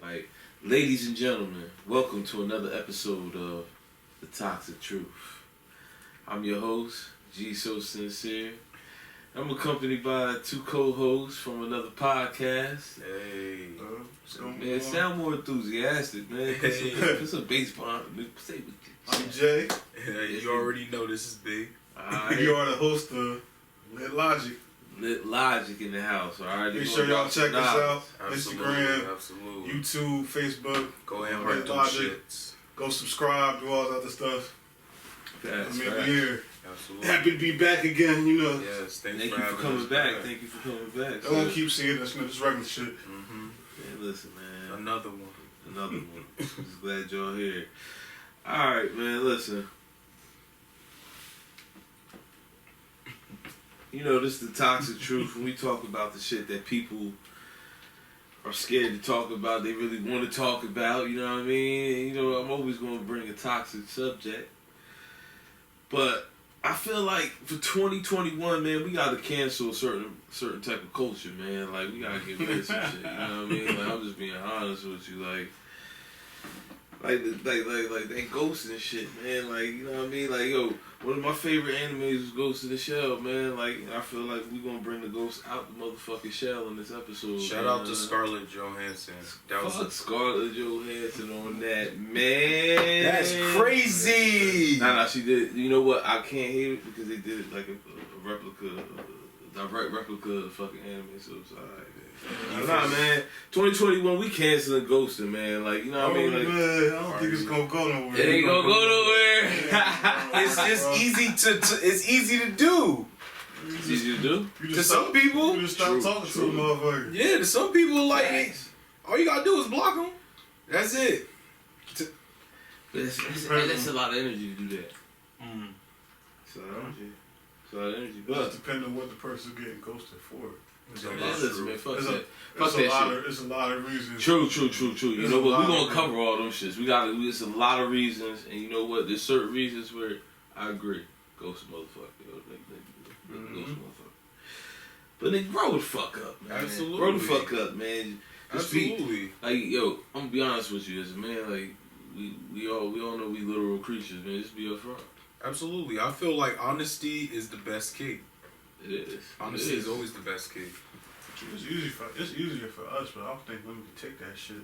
Like, ladies and gentlemen, welcome to another episode of The Toxic Truth. I'm your host, G So Sincere. I'm accompanied by two co-hosts from another podcast. Hey. Man, sound more enthusiastic, man. Put some bass behind me. Say what I'm Jay. Hey, you already know this is big. Alright. You are the host of Lit Logic. Lit Logic in the house, alright? Make sure y'all check us out. Absolutely, Instagram, absolutely. YouTube, Facebook. Go ahead and Lit write them Logic. shits. Go subscribe, do all that other stuff. That's We right. here. Absolutely. Happy to be back again, you know. Yes, Thank thanks you for for having coming us back. Thank you for coming back. Don't want to keep seeing us, you know, just regular shit. Mm-hmm. Man, listen, man. Another one. Another one. Just glad y'all here. Alright, man, listen. You know, this is the toxic truth. When we talk about the shit that people are scared to talk about, they really want to talk about, you know what I mean? You know, I'm always going to bring a toxic subject. But I feel like for 2021, man, we got to cancel a certain type of culture, man. Like, we got to get rid of some shit, you know what I mean? Like, I'm just being honest with you, like that Ghost and shit, man. Like, you know what I mean? Like, yo, one of my favorite animes was Ghost in the Shell, man. Like, I feel like we gonna bring the Ghost out the motherfucking shell in this episode. Shout out to Scarlett Johansson. That was Fuck Scarlett Johansson on that, man. That's crazy. Nah, she did. You know what? I can't hate it because they did it like a replica, a direct replica of the fucking anime. So it's alright. Nah, man. 2021, we canceling Ghosting, man. Like, you know what I mean? Like, man, I don't think it's gonna go nowhere. it ain't gonna go nowhere. It's easy to do. It's easy to do. You To just some stop, people, you just stop True, talking true. to a motherfucker. Yeah, to some people like it. All you gotta do is block them. That's it. But that's a lot of energy to do that. Mm. It's a lot of energy. It's a lot of energy. It But, just depends on what the person's getting ghosted for. It's man, a lot. listen, man, fuck It's that. Fuck It's that a lot shit. of it's a lot of reasons. True. You There's know a what? lot We're gonna of cover all them shits. There's a lot of reasons, and you know what? There's certain reasons where I agree. Ghost motherfucker. Ghost motherfucker. But then grow the fuck up, man. Absolutely. Grow the fuck up, man. Just be, Absolutely. like, yo, I'm gonna be honest with you as a man, like, we all know we literal creatures, man. Just be upfront. Absolutely. I feel like honesty is the best key. It is. Honesty It is always the best key. It's easier for us, but I don't think women can take that shit.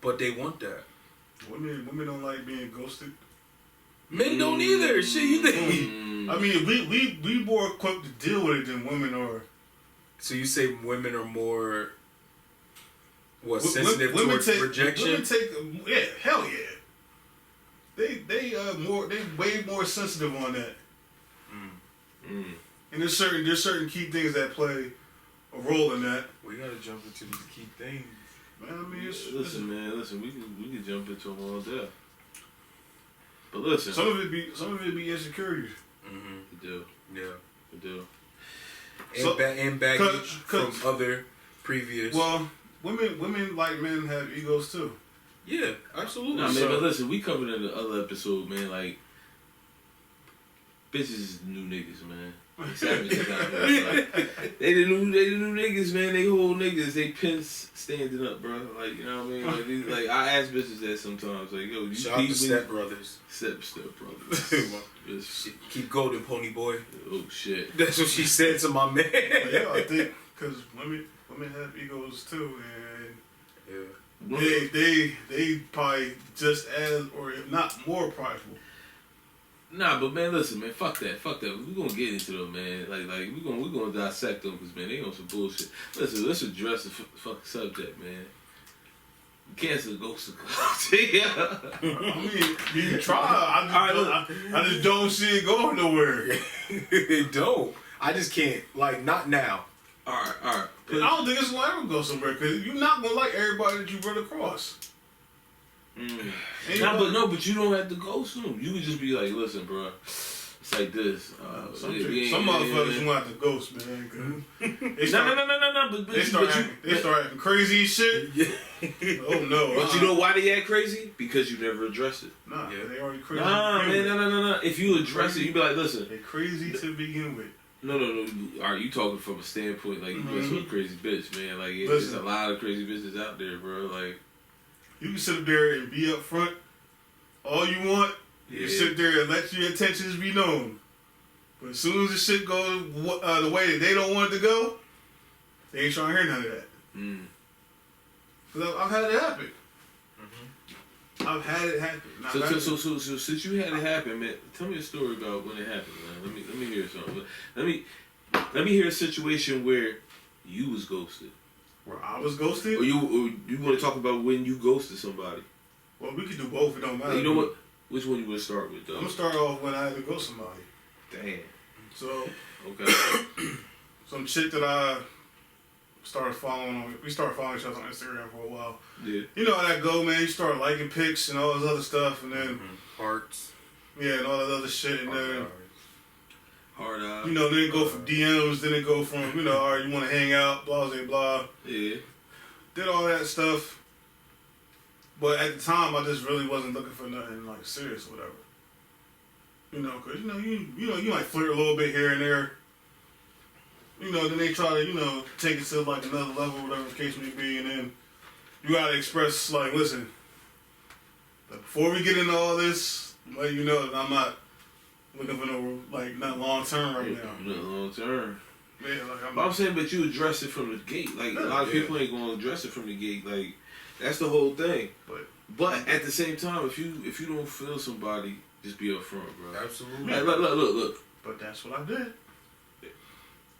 But they want that. Women don't like being ghosted. Men don't either. Shit, you think? Mm. I mean, we more equipped to deal with it than women are. So you say women are more sensitive Women towards take, rejection? Women take, hell yeah. They way more sensitive on that. Mm. And there's certain key things that play a role in that. We gotta jump into these key things. Man, I mean, Listen, we can jump into them all day. But listen, some of it be insecurities. Mm-hmm. we do. Yeah. We do. And baggage from other previous. Well, women like men have egos too. Yeah, absolutely. Nah, man, So- but listen, we covered in the other episode, man, like, bitches is the new niggas, man. They savages out here, like, they the new niggas, man. They whole niggas. They pins standing up, bro. Like, you know what I mean? Like, like I ask bitches that sometimes, like, yo, you Shout out to Step Brothers. Step brothers. Bitch. Keep golden, pony boy. Oh shit. That's what she said to my man. But yeah, I think because women have egos too, and Yeah. they probably just as or if not more prideful. Nah, but man, listen, man, fuck that. We gonna get into them, man. Like we gonna dissect them, cause man, they on some bullshit. Listen, let's address the fucking subject, man. Cancel Ghost of yeah. I mean, you can try. I just don't see it going nowhere. They don't. I just can't. Like, not now. All right. I don't think it's gonna ever go somewhere because you're not gonna like everybody that you run across. But you don't have to ghost them. You could just be like, listen, bro, it's like this. Some motherfuckers want to ghost, man. No. But they start acting crazy shit. Oh no! But you know why they act crazy? Because you never address it. Nah, they already crazy. Nah, man, no. If you address it, you be like, listen. They crazy to begin with. No. All right, you talking from a standpoint like you with a crazy bitch, man. Like there's a lot of crazy bitches out there, bro. Like You can sit up there and be up front all you want. You can sit there and let your intentions be known. But as soon as the shit goes the way that they don't want it to go, they ain't trying to hear none of that. Because I've had it happen. I've had it happen. So since you had it happen, man, tell me a story about when it happened, man. Let me hear something. Let me hear a situation where you was ghosted. Where I was ghosted? Or you want to talk about when you ghosted somebody? Well, we could do both. It don't matter. You know what? Which one you want to start with, though? I'm gonna start off when I had to ghost somebody. Damn. So. Okay. Some chick that I started following on. We started following each other on Instagram for a while. Yeah. You know how that go, man. You start liking pics and all this other stuff, and then hearts. Yeah, and all that other shit, and then hard eyes. You know, then it go from DMs, then it go from all right, you want to hang out, blah blah blah. Yeah. Did all that stuff, but at the time I just really wasn't looking for nothing like serious or whatever. Cause you might flirt a little bit here and there. Then they try to take it to like another level, whatever the case may be, and then you gotta express like, listen, before we get into all this, let you know that I'm not looking for not long term right now. Not long term. Yeah, I'm saying, but you address it from the gate. Like a lot of people ain't gonna address it from the gate. Like that's the whole thing. But at the same time, if you don't feel somebody, just be upfront, bro. Absolutely. Like, look. But that's what I did.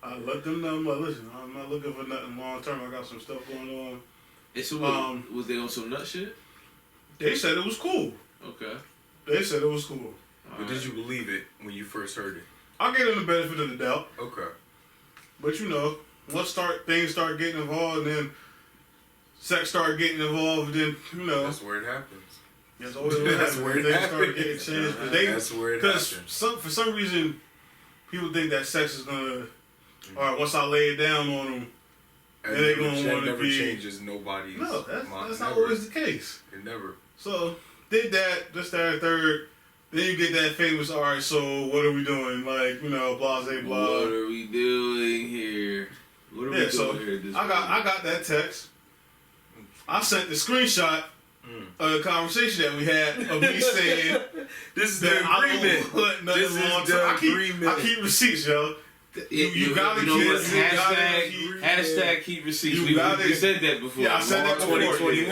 I let them know, like, listen, I'm not looking for nothing long term. I got some stuff going on. And so, was they on some nut shit? They said it was cool. Okay. They said it was cool. But did you believe it when you first heard it? I gave them the benefit of the doubt. Okay. But once things start getting involved, and then sex start getting involved, and then that's where it happens. That's always what happens. Where it they happens. start getting changed. That's where it happens. For some reason, people think that sex is gonna. All right, once I lay it down on them, and they gonna want to never be. changes nobody's. No, that's mind. not always the case. It never. So did that, just that third. Then you get that famous. All right, so what are we doing? Like blase blah. What are we doing here? What are we doing here? I got that text. I sent the screenshot of the conversation that we had of me saying this is the agreement. This is the agreement. I keep receipts, yo. You gotta keep hashtag keep receipts. We said that before. Yeah, I said that before. You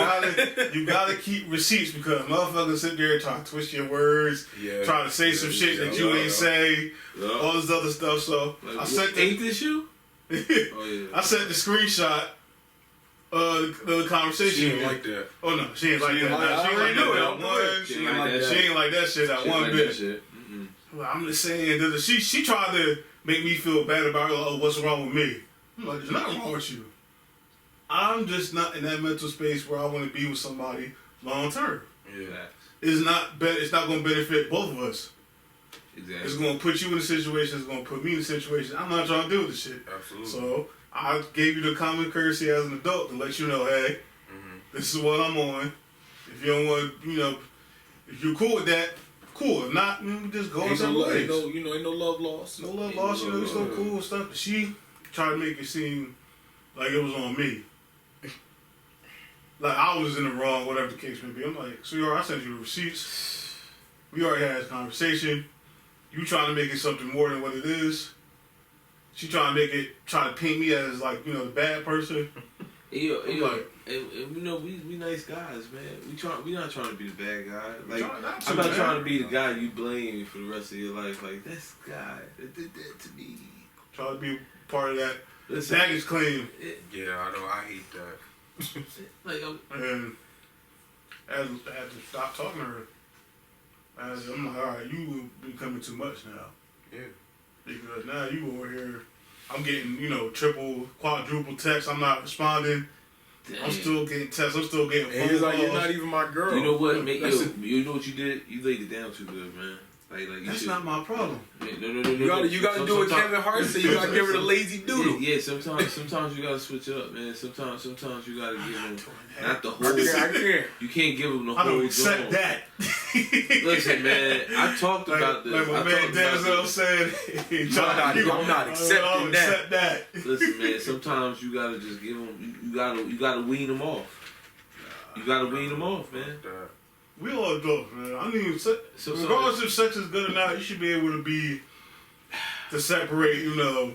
gotta keep receipts because motherfuckers sit there trying to twist your words, trying to say some shit that you ain't say, all this other stuff. So I sent ain't this you? Oh, yeah. I sent the screenshot of the conversation. She ain't like that. Oh no, she ain't like that. She ain't like that shit at one bit. Well, I'm just saying, she tried to make me feel bad about what's wrong with me. I'm like, there's nothing wrong with you. I'm just not in that mental space where I want to be with somebody long term. Yeah. It's not going to benefit both of us. Exactly. It's going to put you in a situation. It's going to put me in a situation. I'm not trying to deal with this shit. Absolutely. So I gave you the common courtesy as an adult to let you know, hey, this is what I'm on. If you don't want, if you're cool with that, cool. If not, just go on separate ways. Ain't no love lost. No love lost. You still cool and stuff. But she tried to make it seem like it was on me. Like I was in the wrong, whatever the case may be. I'm like, sweetheart, I sent you the receipts. We already had this conversation. You trying to make it something more than what it is. She trying to paint me as like, the bad person. And we nice guys, man. We not trying to be the bad guy. Like I'm not trying to be the guy you blame for the rest of your life. Like this guy that did that to me. Try to be part of that baggage claim. Yeah, I know. I hate that. And I had to stop talking to her. I'm like, all right, you becoming too much now. Yeah. Because now you over here, I'm getting, triple, quadruple texts. I'm not responding. Damn. I'm still getting texts. I'm still getting phone calls. It's like, you're not even my girl. You know what? You know what you did? You laid it down too good, man. Like that's not my problem. No. You gotta do what Kevin Hart said. You gotta give her the lazy doodle. Yeah, sometimes you gotta switch it up, man. Sometimes you gotta give them not the whole. I can't. You can't give them the whole. I don't accept that. Listen, man. I talked about this. Like my man Denzel said, I'm not accepting that. Listen, man. Sometimes you gotta just give them. You gotta wean them off. You gotta wean them off, man. We all adults, man. I mean, So- regardless if sex is good or not, you should be able to separate, you know.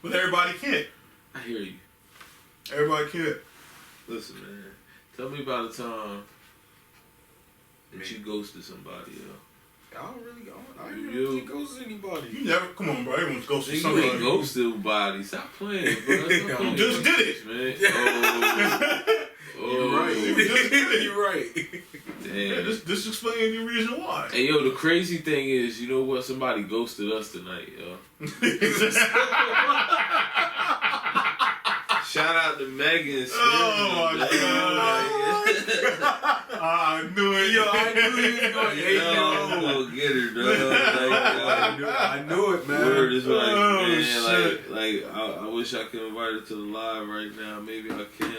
But everybody can't. I hear you. Everybody can't. Listen, man. Tell me about a time that you ghosted somebody, yo. I don't really ghost anybody. You never, come on, bro. Everyone's ghosted You somebody. ain't ghosted nobody. Stop playing, bro. Stop playing, just did it. man. You're right. You're right. Damn. Yeah, this explains the reason why. Hey, yo, the crazy thing is, you know what? Somebody ghosted us tonight, yo. Shout out to Megan. Oh, my God. I knew it. Yo, I knew you was going to hate I'm gonna get her, dog. I knew it, man. Word is like, Oh, man, shit. I wish I could invite her to the live right now. Maybe I can,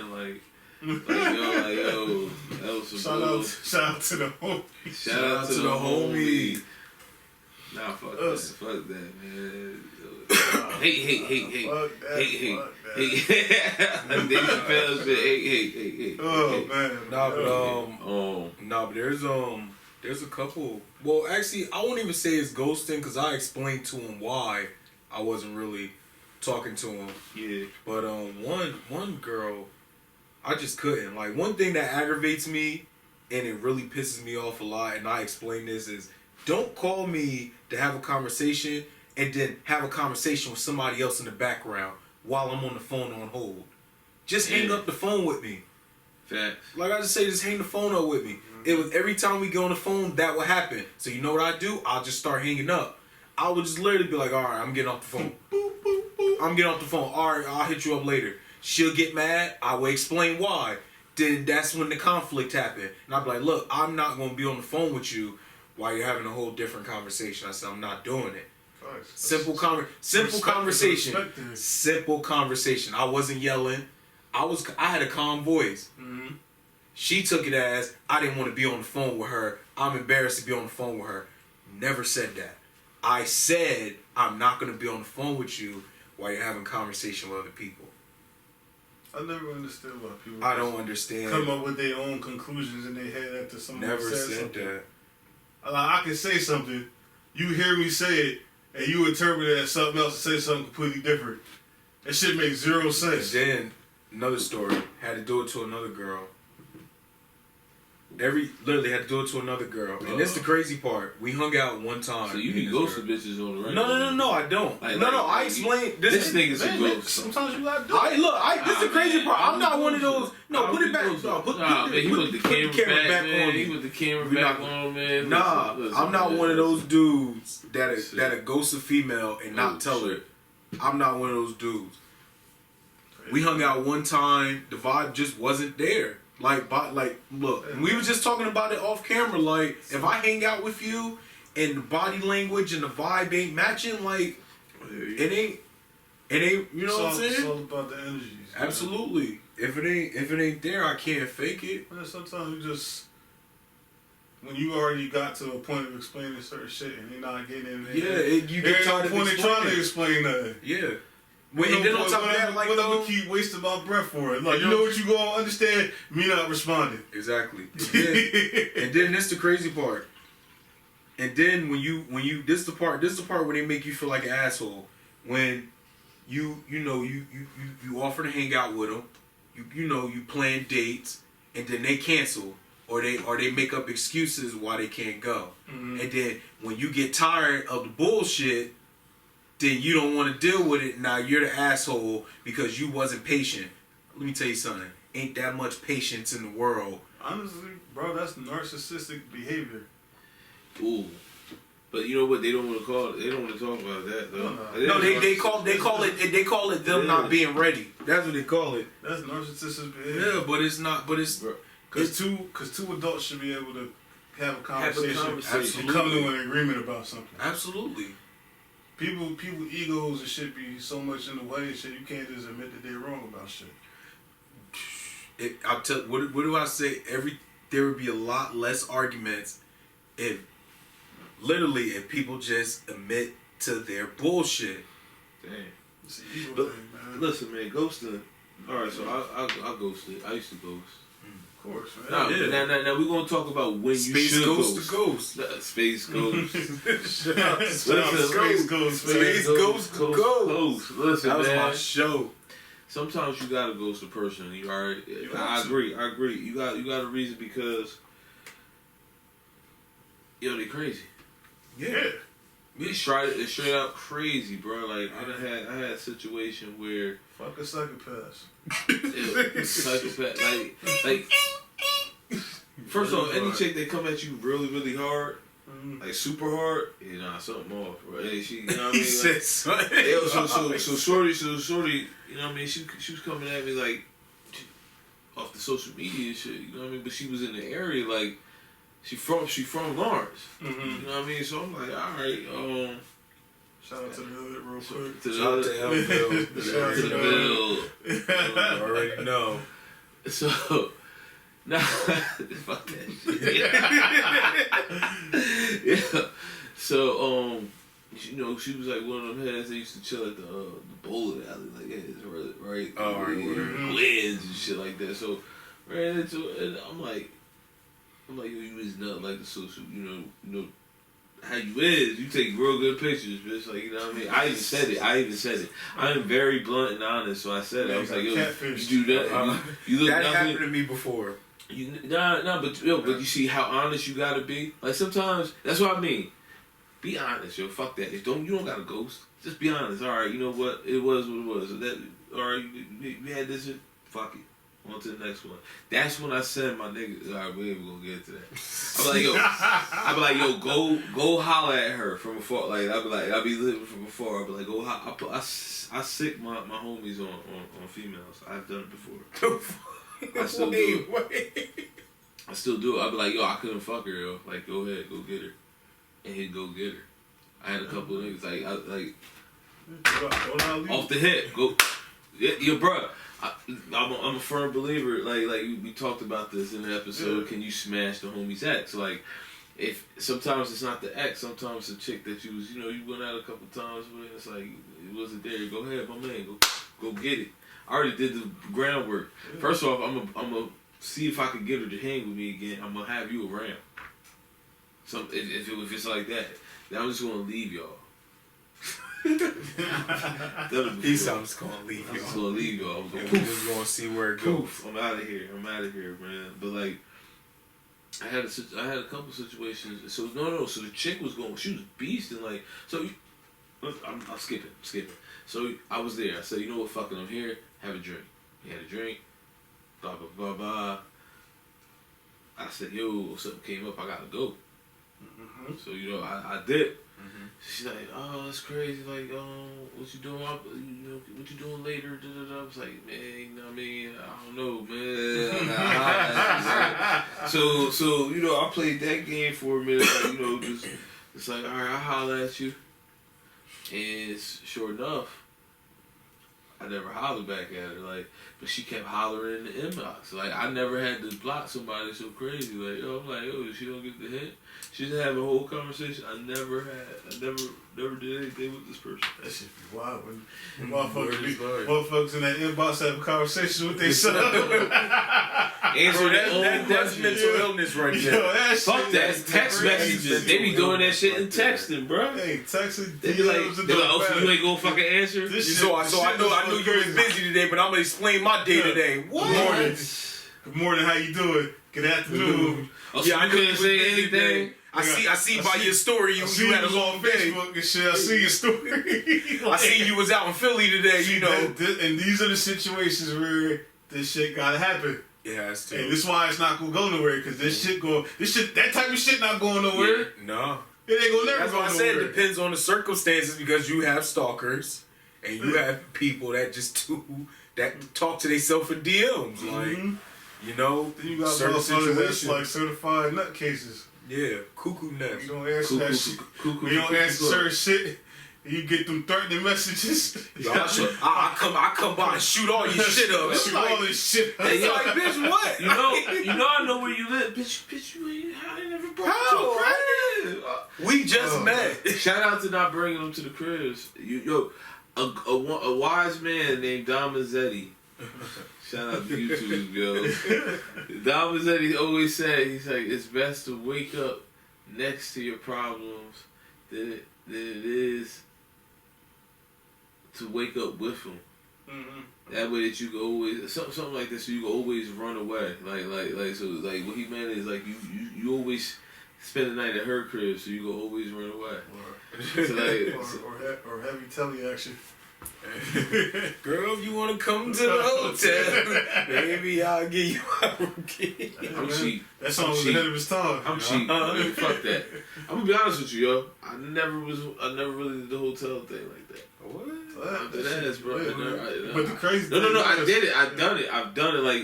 yo, that was some real- Shout out to the homie. Shout out to the homie. Nah, fuck that, man. Hey. Fuck that. Hey. Fuck that. Hey. Dave Chappelle said, hey. Oh, man. Nah, but there's a couple. Well, actually, I won't even say it's ghosting because I explained to him why I wasn't really talking to him. Yeah. But one girl, I just couldn't. Like, one thing that aggravates me and it really pisses me off a lot, and I explain this, is don't call me to have a conversation and then have a conversation with somebody else in the background while I'm on the phone on hold. Just hang up the phone with me. Facts. Like I just say, just hang the phone up with me. It was every time we get on the phone, that would happen. So you know what I do? I'll just start hanging up. I would just literally be like, all right, I'm getting off the phone. Boop, boop, boop. I'm getting off the phone. All right, I'll hit you up later. She'll get mad. I will explain why. Then that's when the conflict happened. And I'll be like, look, I'm not going to be on the phone with you while you're having a whole different conversation. I said, I'm not doing it. Simple conversation. Simple conversation. I wasn't yelling. I had a calm voice. Mm-hmm. She took it as I didn't want to be on the phone with her. I'm embarrassed to be on the phone with her. Never said that. I said I'm not going to be on the phone with you while you're having conversation with other people. I never understood why people I don't understand. come up with their own conclusions in their head after someone Never said said something. that. Like, I can say something, you hear me say it, and you interpret it as something else and say something completely different. That shit makes zero And sense. then another story. Had to do it to another girl. Literally had to do it to another girl. And this the crazy part. We hung out one time. So you me be and this ghosting girl. bitches on the regular. No, I don't. I explained. This nigga's a Man, ghost. sometimes you gotta do This is the crazy part. I'm not one of those. No, Nah, put it back. man, No, put he put the camera back, man. on He me. put the camera We back not- on, man. Nah, Listen, I'm not man. one of those dudes that Shit. that ghost a female and not Oh, tell her. shit. I'm not one of those dudes. We hung out one time. The vibe just wasn't there. Like, look, we were just talking about it off camera. Like, if I hang out with you and the body language and the vibe ain't matching, like, it ain't. You know what I'm saying? It's all about the energies. man. Absolutely. If it ain't there, I can't fake it. Man, sometimes you just, when you already got to a point of explaining certain shit and you're not getting in there. Yeah, you get tired of point of trying to explaining. explain nothing. Yeah. And then on top of that, like, I'm keep wasting my breath for it. Like, you know what you gonna understand? Me not responding. Exactly. And then this the crazy part. And then when you this the part where they make you feel like an asshole. When you offer to hang out with them, you plan dates, and then they cancel or they make up excuses why they can't go. Mm-hmm. And then when you get tired of the bullshit, then you don't want to deal with it. Now you're the asshole because you wasn't patient. Let me tell you something. Ain't that much patience in the world. Honestly, bro, that's narcissistic behavior. Ooh. But you know what? They don't want to call it. They don't want to talk about that though. No, they call it them not being ready. That's what they call it. That's narcissistic behavior. Yeah, but it's not. But it's Because two adults should be able to have a conversation, Absolutely. and come to an agreement about something. absolutely. People egos and shit be so much in the way and shit. You can't just admit that they're wrong about shit. I'll tell. What do I say? There would be a lot less arguments if people just admit to their bullshit. Damn. It's an ego But thing, man. listen, man, ghosting. All right, so I ghosted. I used to ghost. Of course, man. Now we're gonna talk about when Space you should Ghost ghost. to Ghost. Space Ghost. Shout out to Space Ghost, man. Space Ghost to Ghost. Listen, That was man. my show. Sometimes you gotta ghost a person. You alright? You I have to. agree. You got a reason because they crazy. Yeah. They straight out crazy, bro. Like I had a situation where Fuck a psychopath. psychopath, like first off, any chick that come at you really, really hard, like super hard, something off, bro. Hey, she, you know what I mean? He said something. Yo, so shorty, you know what I mean? She was coming at me like off the social media and shit, you know what I mean? But she was in the area, like she from Lawrence, you know what I mean? So I'm like, all right, Shout out to the hood real quick. Shout out to Elmville. Shout out to the You already know. So, nah, fuck that shit. Yeah. So, she was like one of them heads that used to chill at the bowling alley, like, right? Oh, right, Lens and shit like that. So, ran into it, and I'm like, yo, you is not like the social, you know, how you is. You take real good pictures, bitch. Like, you know what I mean? I even said it. I am very blunt and honest, so I said it. I was like, yo, Catfish. you do that. You look That nothing. happened to me before. But you see how honest you gotta be. Like sometimes, that's what I mean. Be honest, yo. Fuck that. You don't gotta ghost. Just be honest. All right, you know what? It was what it was. All right, we had this. Fuck it. On to the next one. That's when I said my nigga. All right, we ain't gonna get to that. I be like, yo, go holler at her from afar. Like I be living from afar. I be like, go holler. I sick my homies on females. I've done it before. I still do it. I still do it. I be like, yo, I couldn't fuck her, yo. Like, go ahead, go get her, and he'd go get her. I had a couple of niggas off the hip, go, yeah, bro. I'm a firm believer. Like we talked about this in the episode. Can you smash the homie's ex? Like, if sometimes it's not the ex, sometimes it's a chick that you was, you went out a couple times with. It's like it wasn't there. Go ahead, my man. Go get it. I already did the groundwork. First off, I'm gonna see if I can get her to hang with me again. I'm gonna have you around. If it's like that, then I'm just gonna leave y'all. He sounds gonna leave I'm just y'all. gonna leave y'all. I'm We're gonna just gonna see where it goes. I'm out of here, man. But like, I had a couple situations. So so the chick was going. She was beasting. Like, so I'm skipping. So I was there. I said, you know what? Fucking, I'm here. Have a drink. He had a drink. Blah blah blah blah. I said, yo, something came up. I gotta go. So I did. She's like, oh, that's crazy. Like, what you doing? What you doing later? I was like, man, I mean, I don't know, man. So I played that game for a minute. Like, just it's like, all right, I'll holler at you. And sure enough, I never hollered back at her. Like, but she kept hollering in the inbox. Like, I never had to block somebody so crazy. Like, I'm like, she don't get the hit. She just have a whole conversation. I never did anything with this person. That shit be wild when motherfuckers in that inbox have a conversation with themselves. Answer That's mental illness right there. Fuck that. Text messages. They be doing that shit in texting, bro. Hey, texting. They be like, oh, so you ain't gonna fucking answer? So I knew you was busy today, but I'm gonna explain my day today. What? Good morning. How you doing? Good afternoon. Oh, so I couldn't say anything. I see by your story you had a long day. Facebook and shit. I see your story. I see you was out in Philly today. And these are the situations where this shit gotta happen. Yeah, that's true. And this is why it's not gonna go nowhere because that type of shit not going nowhere. Yeah, no, it ain't gonna never. That's go why I nowhere. said it depends on the circumstances because you have stalkers and you have people that talk to themselves in DMs, like then you got certain motherfuckers that's situations. like certified nutcases. Yeah, cuckoo nuts. You don't answer that shit. You don't answer certain shit. You get them threatening messages. I come by and shoot all your shit up. Shoot all this shit up. It's like, bitch, what? I know where you live. Bitch, you ain't never brought How? to the crib. We just met. Shout out to not bringing them to the cribs. A wise man named Don Mazzetti Shout out to YouTube, yo. Dom said he always said, he's like, it's best to wake up next to your problems than it is to wake up with them. Mm-hmm. That way that you can always something like this, so you can always run away. So like what he meant is like you always spend the night at her crib, so you can always run away. Or heavy telly action. Girl, if you want to come to the hotel, maybe I'll give you my room key. I'm cheap. That song was ahead of his time. I'm cheap. Man, fuck that. I'm gonna be honest with you, yo. I never really did the hotel thing like that. What? That is, bro. But the crazy no, thing I is- did it. I've done it like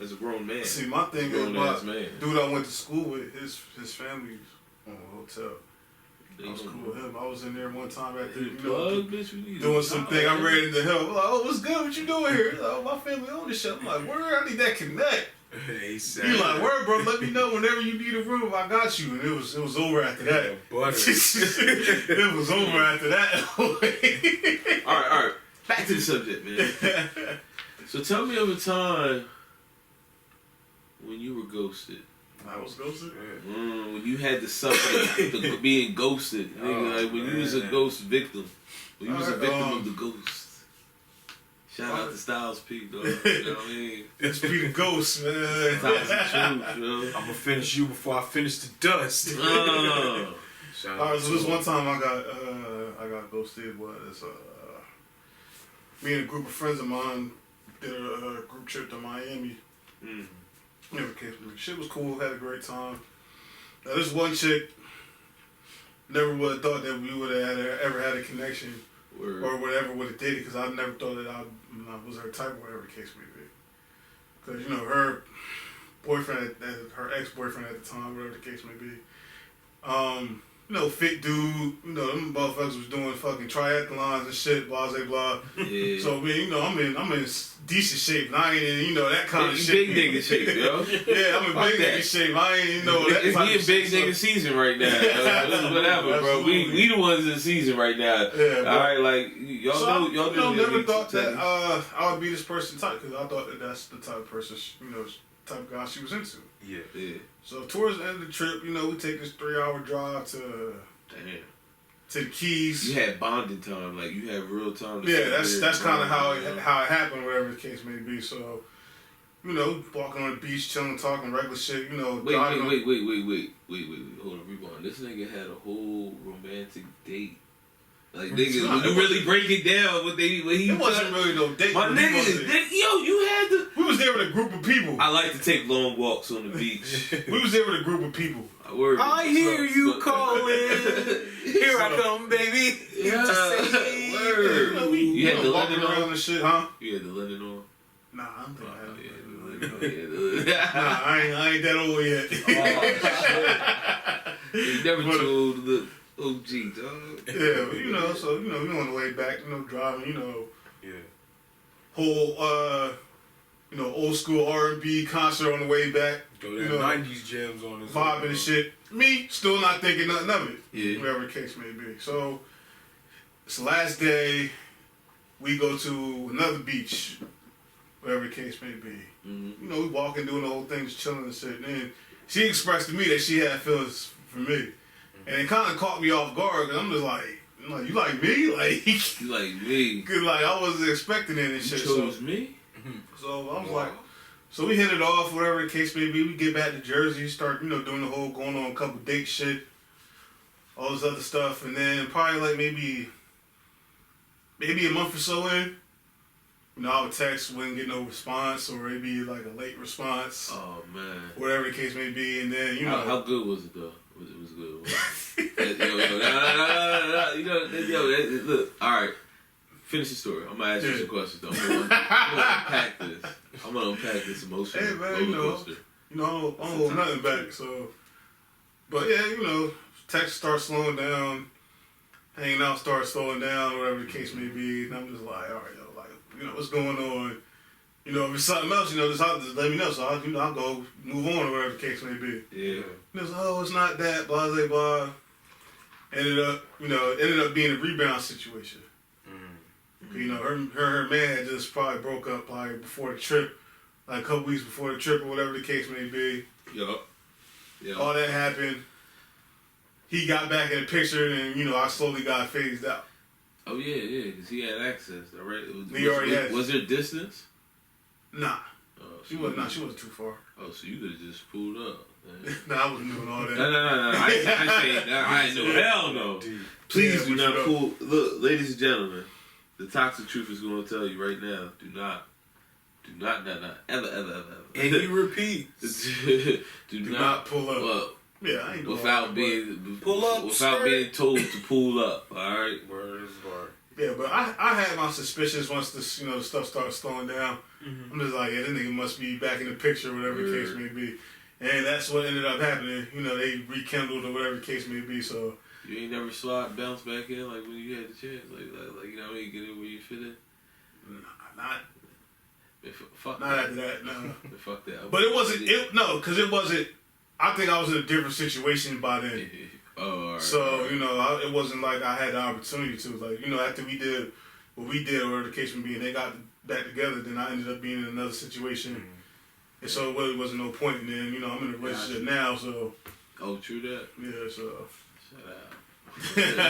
as a grown man. See, my thing is, Grown ass man. dude I went to school with, his family's on a hotel. I was cool with him. I was in there one time after, doing some thing. I'm ready to help. I'm like, oh, what's good? What you doing here? Like, oh, my family own this shit. I'm like, where? I need that connect. Hey, You like, where, bro? Let me know whenever you need a room. I got you. And it was over after that. It was over after that. All right. Back to the subject, man. So tell me of a time when you were ghosted. I was ghosted? When you had to suffer the being ghosted. Nigga, like when you was a ghost victim. When you was a victim of the ghost. Shout out to Styles P, though. You know what I mean? It's P the Ghost, man. Styles the truth, yo. I'm gonna finish you before I finish the dust. Shout out so this one time I got ghosted was me and a group of friends of mine did a group trip to Miami. Never came to me. Shit was cool, had a great time. Now this one chick never would have thought that we would have ever had a connection. Word. Or whatever would have dated, because I never thought that I was her type, whatever the case may be. Because, her boyfriend, her ex-boyfriend at the time, whatever the case may be, fit dude, them motherfuckers was doing fucking triathlons and shit, blah, blah, blah. Yeah. So, I'm in decent shape, and I ain't in, that kind of shit. Big nigga shape, yo. Yeah, I'm in big nigga shape. I ain't in, that It's type we in of big shit, nigga season right now. Whatever, bro. We the ones in season right now. Yeah, all right, like y'all so y'all never thought that I would be this person type, because I thought that that's the type of person, type of guy she was into. Yeah. So towards the end of the trip, we take this 3-hour drive to the Keys. You had bonding time, like you had real time. Yeah, that's kind of how it happened, whatever the case may be. So, walking on the beach, chilling, talking regular shit. Wait. Hold on, rewind. This nigga had a whole romantic date. Like nigga, when you really break it down, what he it wasn't really no date. My nigga, you had to. We was there with a group of people. I like to take long walks on the beach. We was there with a group of people. I hear you calling. Here I come, baby. Yeah. Word. You had the walking linen around on? and shit, huh? You had the linen on? Nah, I don't think I had the linen on. Yeah. Nah, I ain't that old yet. You never told the OG, dog. Yeah, so we on the way back, driving, whole old school R&B concert on the way back. Go to 90s jams on this. Vibing and shit. Me, still not thinking nothing of it. Yeah. Whatever the case may be. So, it's the last day. We go to another beach. Whatever the case may be. Mm-hmm. We walking, doing the whole thing, just chilling and shit. And then she expressed to me that she had feelings for me. And it kind of caught me off guard, because I'm just like, you like me? Like, you like me? Cause I wasn't expecting it and shit. You chose me? So I was like, so we hit it off, whatever the case may be. We get back to Jersey, start, doing the whole going on a couple date shit, all this other stuff, and then probably like maybe a month or so in, I would text, wouldn't get no response, or maybe like a late response. Oh man. Whatever the case may be, and then how good was it though? It was good. Look, all right. Finish the story. I'm gonna ask you some questions though. I'm gonna unpack this. I'm gonna unpack this emotion. Hey man, I don't hold nothing back. So, but yeah, text starts slowing down, hanging out starts slowing down, whatever the case may be, and I'm just like, all right, what's going on? If it's something else, just let me know. So I'll go move on, or whatever the case may be. Yeah. It's not that, blah blah blah. Ended up being a rebound situation. You know, her man had just probably broke up like before the trip, like a couple weeks before the trip or whatever the case may be. Yup. Yeah. All that happened. He got back in the picture, and you know, I slowly got phased out. Oh yeah, because he had access. All right. Was there distance? Nah. Oh, She wasn't too far. Oh, so you could have just pulled up. Nah, I wasn't doing all that. No. I ain't no hell no. Please do not pull. Look, ladies and gentlemen, the toxic truth is going to tell you right now. Do not, ever. And he repeats. do not pull up. Yeah, I ain't doing without being told to pull up. All right. Word is word. Yeah, but I had my suspicions once the the stuff started slowing down. I'm just like, yeah, this nigga must be back in the picture, whatever the case may be. And that's what ended up happening. You know, they rekindled or whatever the case may be. So you ain't never bounce back in like when you had the chance, like you know what I mean, get it where you fit in. Not after that. No. Fuck that. But it wasn't. Because it wasn't. I think I was in a different situation by then. Oh, right, so you know, it wasn't like I had the opportunity to. Like, you know, after we did what we did, or whatever the case may be, and they got back together, then I ended up being in another situation. And so it really wasn't no point. And then, you know, I'm in a relationship now, so. Oh, true that? Yeah, so. Shut up.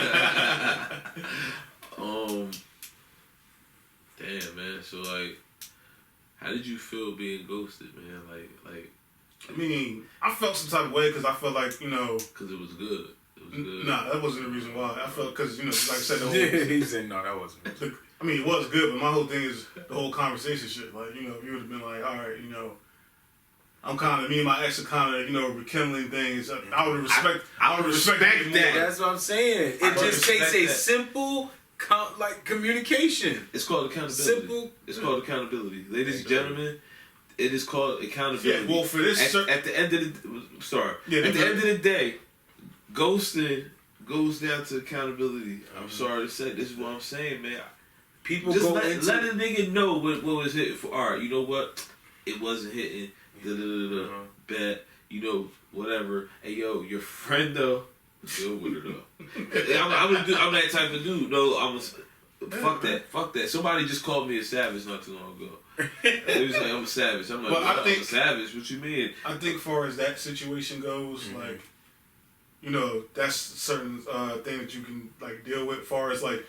Damn, man. So, like, how did you feel being ghosted, man? Like. I mean, I felt some type of way because I felt like, you know. Because it was good. It was good. Nah, that wasn't the reason why. I felt because, you know, like I said, the whole. He said, no, that wasn't. I mean, it was good, but my whole thing is the whole conversation shit. Like, you know, you would have been like, all right, you know. Me and my ex are kind of, you know, rekindling things. I would respect that. That's what I'm saying. It just takes a simple, communication. It's called accountability. Simple. It's called accountability. Ladies and gentlemen, it is called accountability. Yeah, well, for this... At the end of the day, ghosting goes down to accountability. I'm sorry to say, this is what I'm saying, man. People just go let into... a nigga know what was hitting for. All right, you know what? It wasn't hitting. Bad, you know, whatever. Hey, yo, your friend though, deal with it though. I'm that type of dude. No, fuck that. Somebody just called me a savage not too long ago. They was like, I'm a savage. I'm like, I'm a savage. What you mean? I think, far as that situation goes, like, you know, that's a certain thing that you can like deal with. Far as like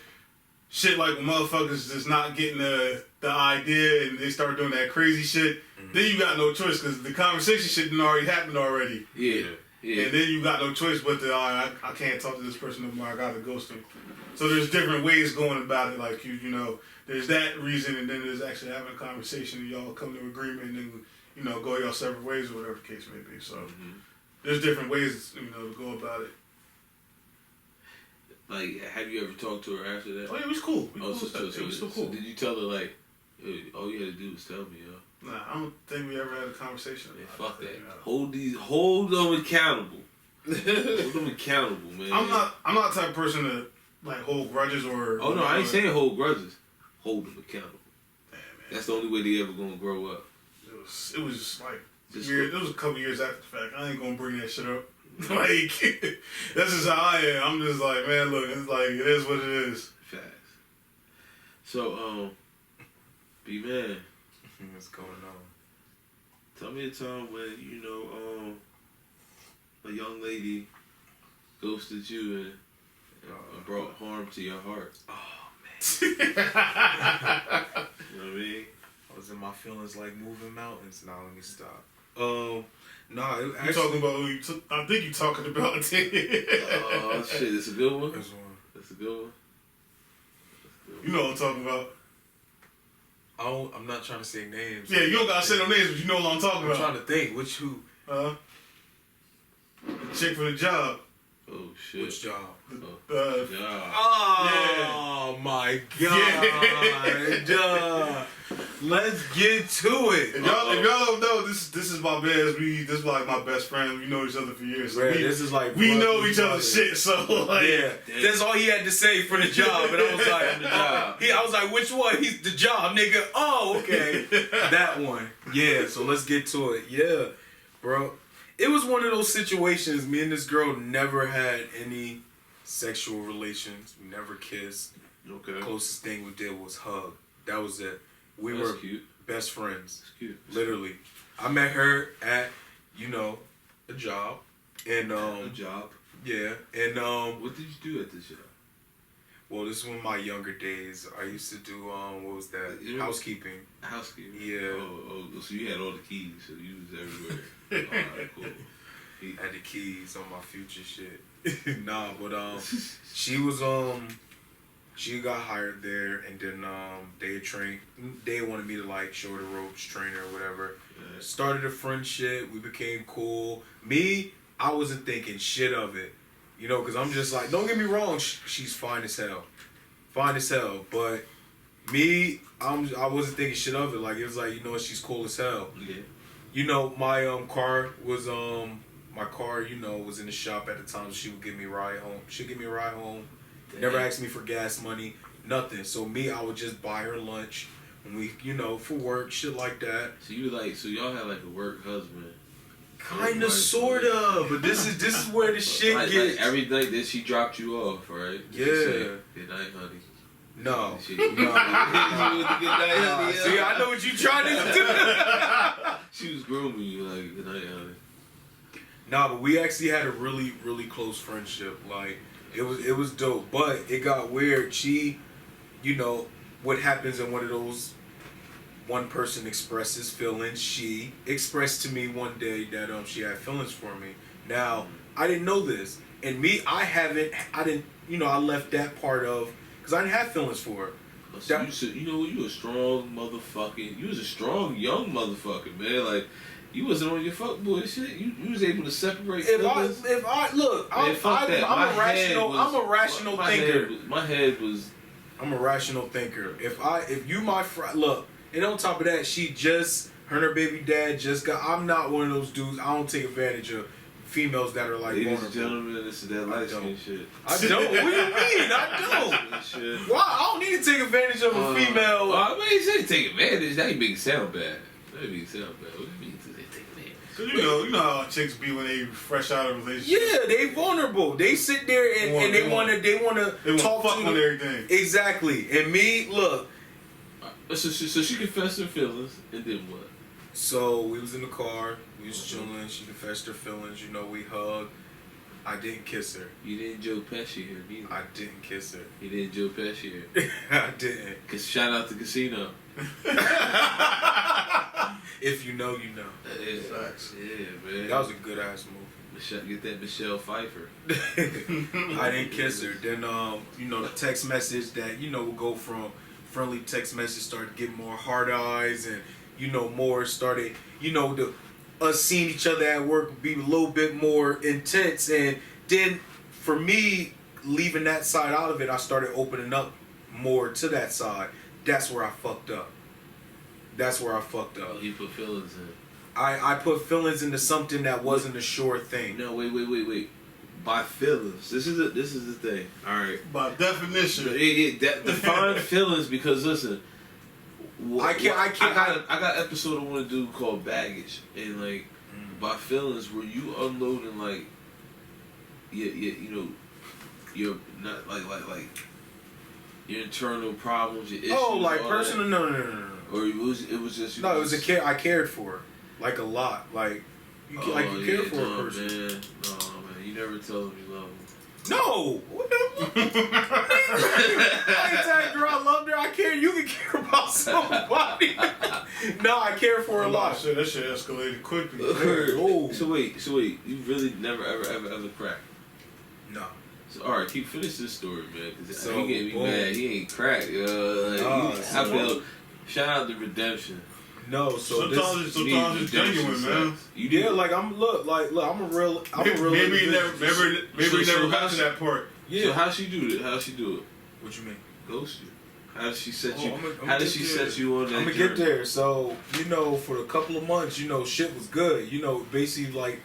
shit, like when motherfuckers just not getting the idea and they start doing that crazy shit. Then you got no choice because the conversation shit done already happened already. Yeah. And then you got no choice but to, I can't talk to this person no more. I got to ghost them. So there's different ways going about it. Like, you know, there's that reason, and then there's actually having a conversation and y'all come to agreement and then, you know, go your separate ways or whatever the case may be. So there's different ways, you know, to go about it. Like, have you ever talked to her after that? Oh, yeah, it was cool. It was so cool. So did you tell her, like, hey, all you had to do was tell me, yo? Nah, I don't think we ever had a conversation about fuck that. You know. Hold them accountable. Hold them accountable, man. I'm not the type of person to like hold grudges or. Oh no, I ain't saying hold grudges. Hold them accountable. Damn, man. That's the only way they ever gonna grow up. It was just like years. It was a couple years after the fact. I ain't gonna bring that shit up. Like that's just how I am. I'm just like, man, look, it's like it is what it is. Facts. So B-Man. What's going on? Tell me a time when, you know, a young lady ghosted you and brought harm to your heart. Oh, man. You know what I mean? I was in my feelings like moving mountains. Now let me stop. No, You talking about who I think you talking about. Oh, shit, it's a good one? That's a good one? You know what I'm talking about. I'm not trying to say names. Yeah, you don't gotta say no names, but you know what I'm talking about. I'm trying to think. Which who? The chick for the job. Oh, shit. Which job? Job. Oh, yeah. My God. Yeah. Let's get to it. If y'all don't know, this is my best. This is like my best friend. We know each other for years. So this is like we know each other's shit. So like, yeah, that's all he had to say for the job. And I was like, I was like, which one? He's the job, nigga. Oh, okay, that one. Yeah. So let's get to it. Yeah, bro. It was one of those situations. Me and this girl never had any sexual relations. We never kissed. Okay. Closest thing we did was hug. That was it. We That's were cute. best friends. That's cute. Literally. I met her at, a job. And A job. yeah. And What did you do at this job? well, this is one of my younger days. I used to do what was that? Housekeeping. Housekeeping. Yeah. Oh, so you had all the keys, so you was everywhere. Alright, cool. Had the keys on my future shit. Nah, but she was she got hired there, and then they wanted me to like show her the ropes, train her or whatever. Yeah. Started a friendship. We became cool. Me, I wasn't thinking shit of it, because I'm just like, don't get me wrong, she's fine as hell, but me, I wasn't thinking shit of it. Like, it was like, she's cool as hell. Yeah. My car was was in the shop at the time, so she would give me a ride home. She'd give me a ride home. Never asked me for gas money, nothing. So me, I would just buy her lunch when we, for work, shit like that. So y'all had like a work husband. Kinda, sorta, but this is where the shit gets. Like every night that she dropped you off, right? Yeah. Good night, honey. No. She with the good night, honey. See, I know what you trying to do. She was grooming you like, good night, honey. Nah, but we actually had a really, really close friendship. Like, it was dope, but it got weird. She, what happens in one of those, one person expresses feelings. She expressed to me one day that she had feelings for me. Now, I didn't know this, and me, I left that part of, because I didn't have feelings for her. So you a strong motherfucking, you was a strong young motherfucker, man. Like, you wasn't on your fuckboy shit. You was able to separate feelings. I'm a rational thinker. My head was. I'm a rational thinker. If you my friend, look, and on top of that, her and her baby dad just got. I'm not one of those dudes. I don't take advantage of females that are like Ladies vulnerable. and gentlemen, this is that light skin shit. I don't. What do you mean? I don't. Shit. Why? I don't need to take advantage of a female. I mean, you say take advantage. That ain't make it sound bad. That ain't make it sound bad. What do you mean to say take advantage? Cause you know how chicks be when they fresh out of a relationship. Yeah, they vulnerable. They sit there and they wanna talk fuck to on everything. Exactly. And me, look. So she confessed her feelings, and then what? So we was in the car, we was chilling. She confessed her feelings. We hugged. I didn't kiss her. You didn't Joe Pesci her neither. I didn't kiss her. You didn't Joe Pesci her. I didn't. Cause shout out to Casino. If you know, you know. Yeah, Facts. yeah, man. That was a good ass movie. Get that Michelle Pfeiffer. I didn't kiss her. Then the text message that would go from friendly text message started getting more hard eyes, and more started us seeing each other at work would be a little bit more intense. And then for me, leaving that side out of it, I started opening up more to that side. That's where I fucked up. Oh, you put feelings in. I put feelings into something that wasn't a sure thing. No, wait. By feelings. This is the thing. All right. By definition. Define feelings, because listen. I got an episode I want to do called baggage, and like by feelings, were you unloading like you're not like your internal problems, your issues. Oh, like personal? No. Or it was just. No, it was a care. I cared for her, like a lot. Like you care for a person. Man. No, man, you never told me you love me. No, what the? I ain't telling girl I loved her. I care. You can care about somebody. No, I care for her a lot. Shit, that shit escalated quickly. Oh. So wait, you really never ever cracked? No. So alright, finish this story, man. Cause So, he getting me mad. He ain't cracked. I feel. Shout out to Redemption. No, so sometimes it's genuine, man. Like I'm a real. Maybe you never got to that part. Yeah. So how she do it? What you mean? Ghost you. How did she set you? I'm How did she set you on that? I'm gonna get there. So for a couple of months, shit was good. Basically like,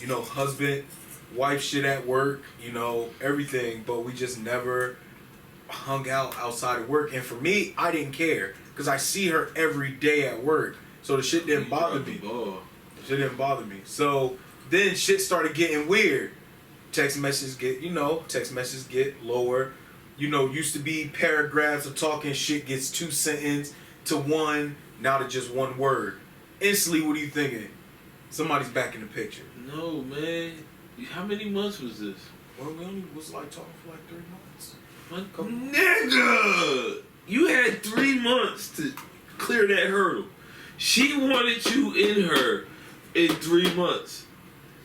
husband, wife shit at work. Everything, but we just never hung out outside of work. And for me, I didn't care. Because I see her every day at work. So the shit didn't bother me. So then shit started getting weird. Text messages get lower. used to be paragraphs of talking shit gets 2 sentences to 1, now to just 1 word. Instantly, what are you thinking? Somebody's back in the picture. No, man. How many months was this? Well, we only was like talking for like 3 months. Nigga! You had 3 months to clear that hurdle. She wanted you in her in 3 months.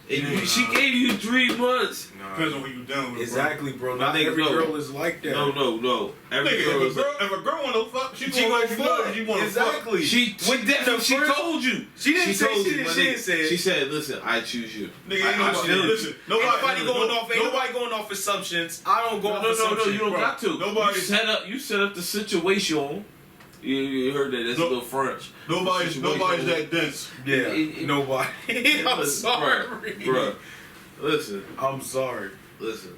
And she gave you 3 months. Depends on who you down with. Exactly, bro. Not Nigga, every girl is like that. No. Every Nigga, girl is if a girl wanna fuck, she gonna gonna fuck. fuck. She wanna Exactly. She told you. She didn't say told shit. you, my She nigga. didn't say it. She said, "Listen, I choose you." Nigga, I ain't nobody, choose you. listen, Ain't nobody going off assumptions. I don't go off assumptions. No, you don't bro. got to. Nobody- You set up the situation. You heard that? That's a little French. Nobody's that dense. Yeah, nobody. I'm sorry, Bruh. Listen. I'm sorry. Listen.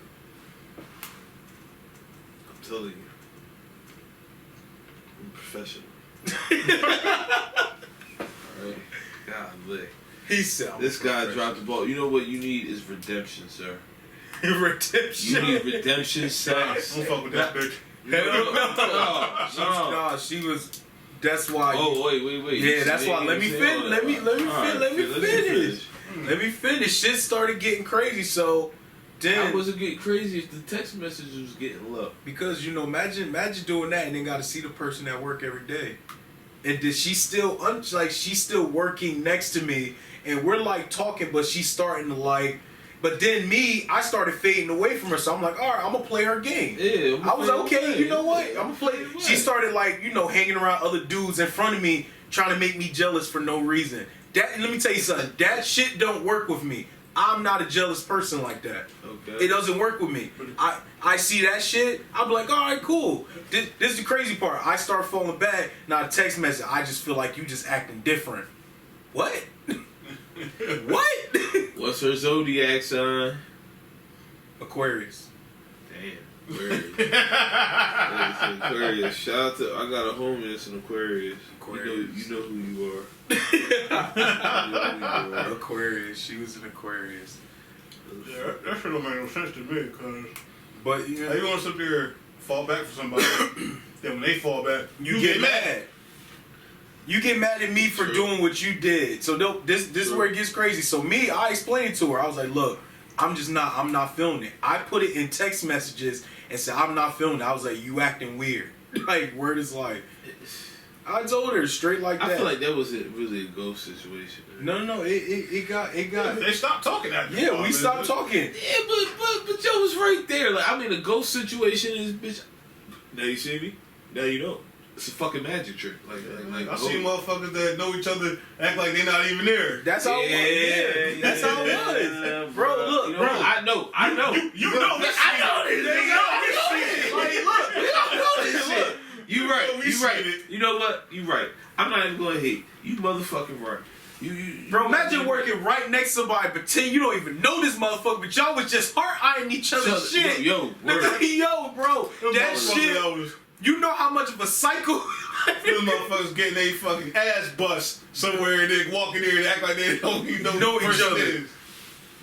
I'm telling you. I'm professional. Alright? Golly. He said This guy dropped the ball. You know what you need is redemption, sir. redemption. You need redemption, sex. Don't fuck with that bitch. Nah, she was. That's why. Oh, wait. Yeah, that's why. Let me finish. Let me finish. Let me finish. Shit started getting crazy. So then I wasn't getting crazy if the text message was getting low. because imagine doing that and then got to see the person at work every day, and did she still she's still working next to me, and we're like talking, but she's starting to like. But then I started fading away from her, so I'm like, all right, I'm gonna play her game. Yeah, I was like, okay, away. you know what? I'm gonna play. She started like, hanging around other dudes in front of me, trying to make me jealous for no reason. Let me tell you something. That shit don't work with me. I'm not a jealous person like that. Okay. It doesn't work with me. I see that shit. I'm like, all right, cool. This is the crazy part. I start falling back. Now a text message. I just feel like you just acting different. What? What? What's her zodiac sign? Aquarius. Damn. Aquarius. Aquarius. Shout out to I got a homie that's an Aquarius. You know who you are. Aquarius. She was an Aquarius. Yeah, that shit don't make no sense to me, cause But how you gonna sit there and fall back for somebody? Then when they fall back, you get mad. You get mad at me for doing what you did. So this is where it gets crazy. So I explained to her. I was like, look, I'm not feeling it. I put it in text messages and said, I'm not feeling it. I was like, you acting weird. Like, word is like, I told her straight like that. I feel like that was really a ghost situation. No, it got. They stopped talking after. Yeah, we stopped talking. Yeah, but Joe was right there. Like, I mean, a ghost situation is, bitch. Now you see me. Now you know. It's a fucking magic trick. Like I see motherfuckers that know each other act like they're not even there. That's how it was. Yeah, that's how it was. Bro, look, bro. I know. You know this shit. I know this shit. Like, look, We don't know this shit. You right. We You right. seen it. You know what? You right. I'm not even gonna hate. You motherfucking right. You Bro, imagine working right next to somebody, pretend you don't even know this motherfucker, but y'all was just heart eyeing each other's shit. Yo, Yo, bro, that shit. You know how much of a psycho. Those motherfuckers getting their fucking ass bust somewhere and then walking there and act like they don't even know each other.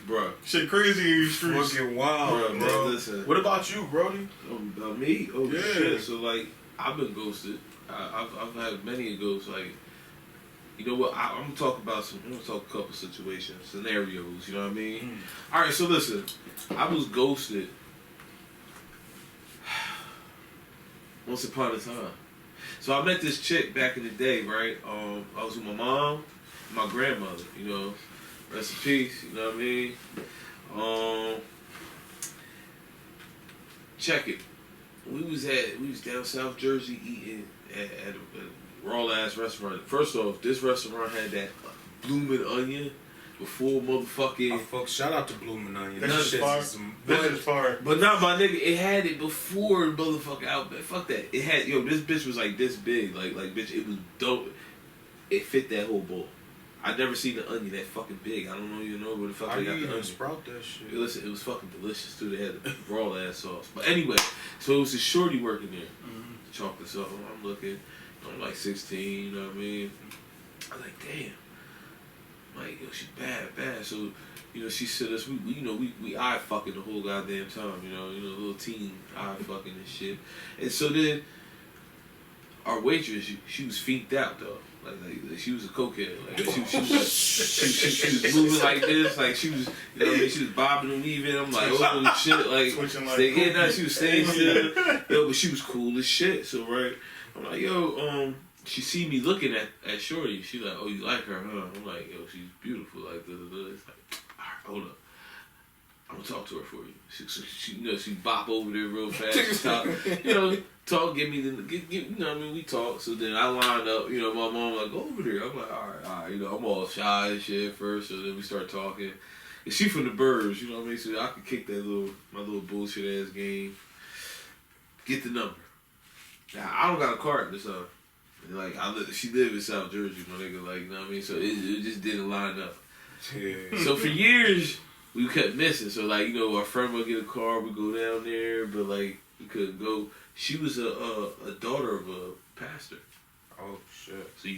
Bro. Shit crazy in these streets. Fucking wild, bro. Man, listen. What about you, Brody? About me? Oh Yeah. shit. So like, I've been ghosted. I've had many ghosts. Like, you know what? I'm gonna talk about I'm gonna talk a couple situations, scenarios. You know what I mean? All right. So listen, I was ghosted once upon a time. So I met this chick back in the day, right? I was with my mom, and my grandmother. You know, rest in peace. You know what I mean? Check it. We was down South Jersey eating at a raw ass restaurant. First off, this restaurant had that bloomin' onion before motherfucking. Folks, shout out to Bloomin' Onion. This is fire. This is fire. But not my nigga. It had it before motherfucking Outback. Fuck that. It had this bitch was like this big. Like bitch, it was dope. It fit that whole bowl. I never seen the onion that fucking big. I don't know where the fuck How they you got the even onion. sprout that shit? Listen, it was fucking delicious too. They had the raw ass sauce. But anyway, so it was a shorty working there. Chocolate sauce. I'm looking. I'm like 16. You know what I mean? I was like, damn. I'm like, yo, she bad. So, you know, she said us, we eye fucking the whole goddamn time, you know, little teen eye fucking and shit. And so then, our waitress, she was feeked out though. Like she was a cokehead. Like she was moving like this, like she was, you know what I mean? She was bobbing and weaving. I'm like, oh shit, like, she was staying still. Yo, but she was cool as shit. So right, I'm like, yo, she see me looking at Shorty. She like, oh, you like her, huh? I'm like, yo, she's beautiful. Like, It's like, all right, hold up. I'm gonna talk to her for you. She bop over there real fast. She talk, give me you know what I mean? We talk. So then I line up, my mom like, go over there. I'm like, all right. I'm all shy and shit at first. So then we start talking. And she from the burbs, you know what I mean? So I could kick my little bullshit ass game. Get the number. Now, I don't got a car at this time. Like, she lived in South Jersey, my nigga. Like, you know what I mean? So it just didn't line up. Yeah. So for years, we kept missing. So, like, our friend would get a car, we go down there, but, like, we couldn't go. She was a daughter of a pastor. Oh, shit. So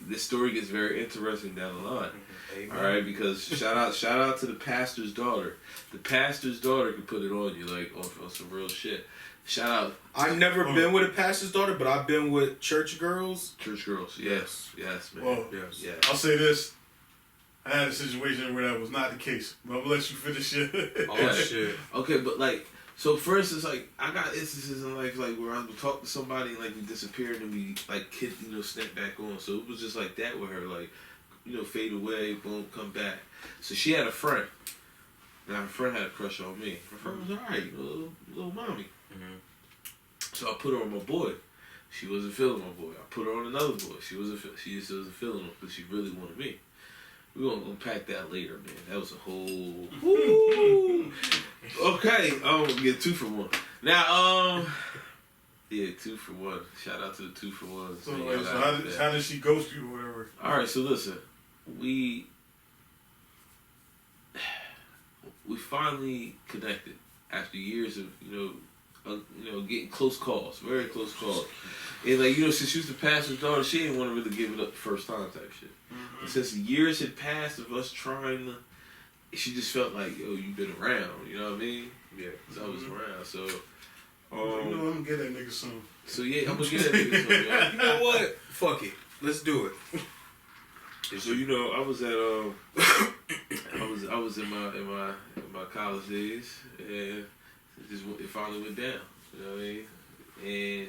this story gets very interesting down the line. Amen. All right, because shout out to the pastor's daughter. The pastor's daughter can put it on you, like, on some real shit. Shout out. I've never been with a pastor's daughter, but I've been with church girls. Church girls, yes, man. Well, yes. I'll say this. I had a situation where that was not the case. But I'm gonna let you finish it. Oh shit. Okay, but like, so for instance, like, I got instances in life like where I would talk to somebody and like we disappeared and we like snap back on. So it was just like that with her, like, fade away, boom, come back. So she had a friend. Now her friend had a crush on me. Her friend was alright, little mommy. Mm-hmm. So I put her on my boy. She wasn't feeling my boy. I put her on another boy. She just wasn't feeling him, but she really wanted me. We're gonna unpack that later, man. That was a whole. Okay, I'm gonna get 2 for 1. Now, yeah, 2 for 1. Shout out to the 2 for 1. So how did she ghost you or whatever? All right, so listen, we finally connected after years of getting close calls, very close calls. And like, since she was the pastor's daughter, she didn't want to really give it up the first time type shit. Mm-hmm. And since the years had passed of us trying to, she just felt like, yo, you've been around, you know what I mean? Yeah. So I was around, so. I'm gonna get that nigga soon. So yeah, I'm gonna get that nigga soon. Yeah. You know what? Fuck it. Let's do it. So I was at I was in my college days, and it finally went down. You know what I mean? And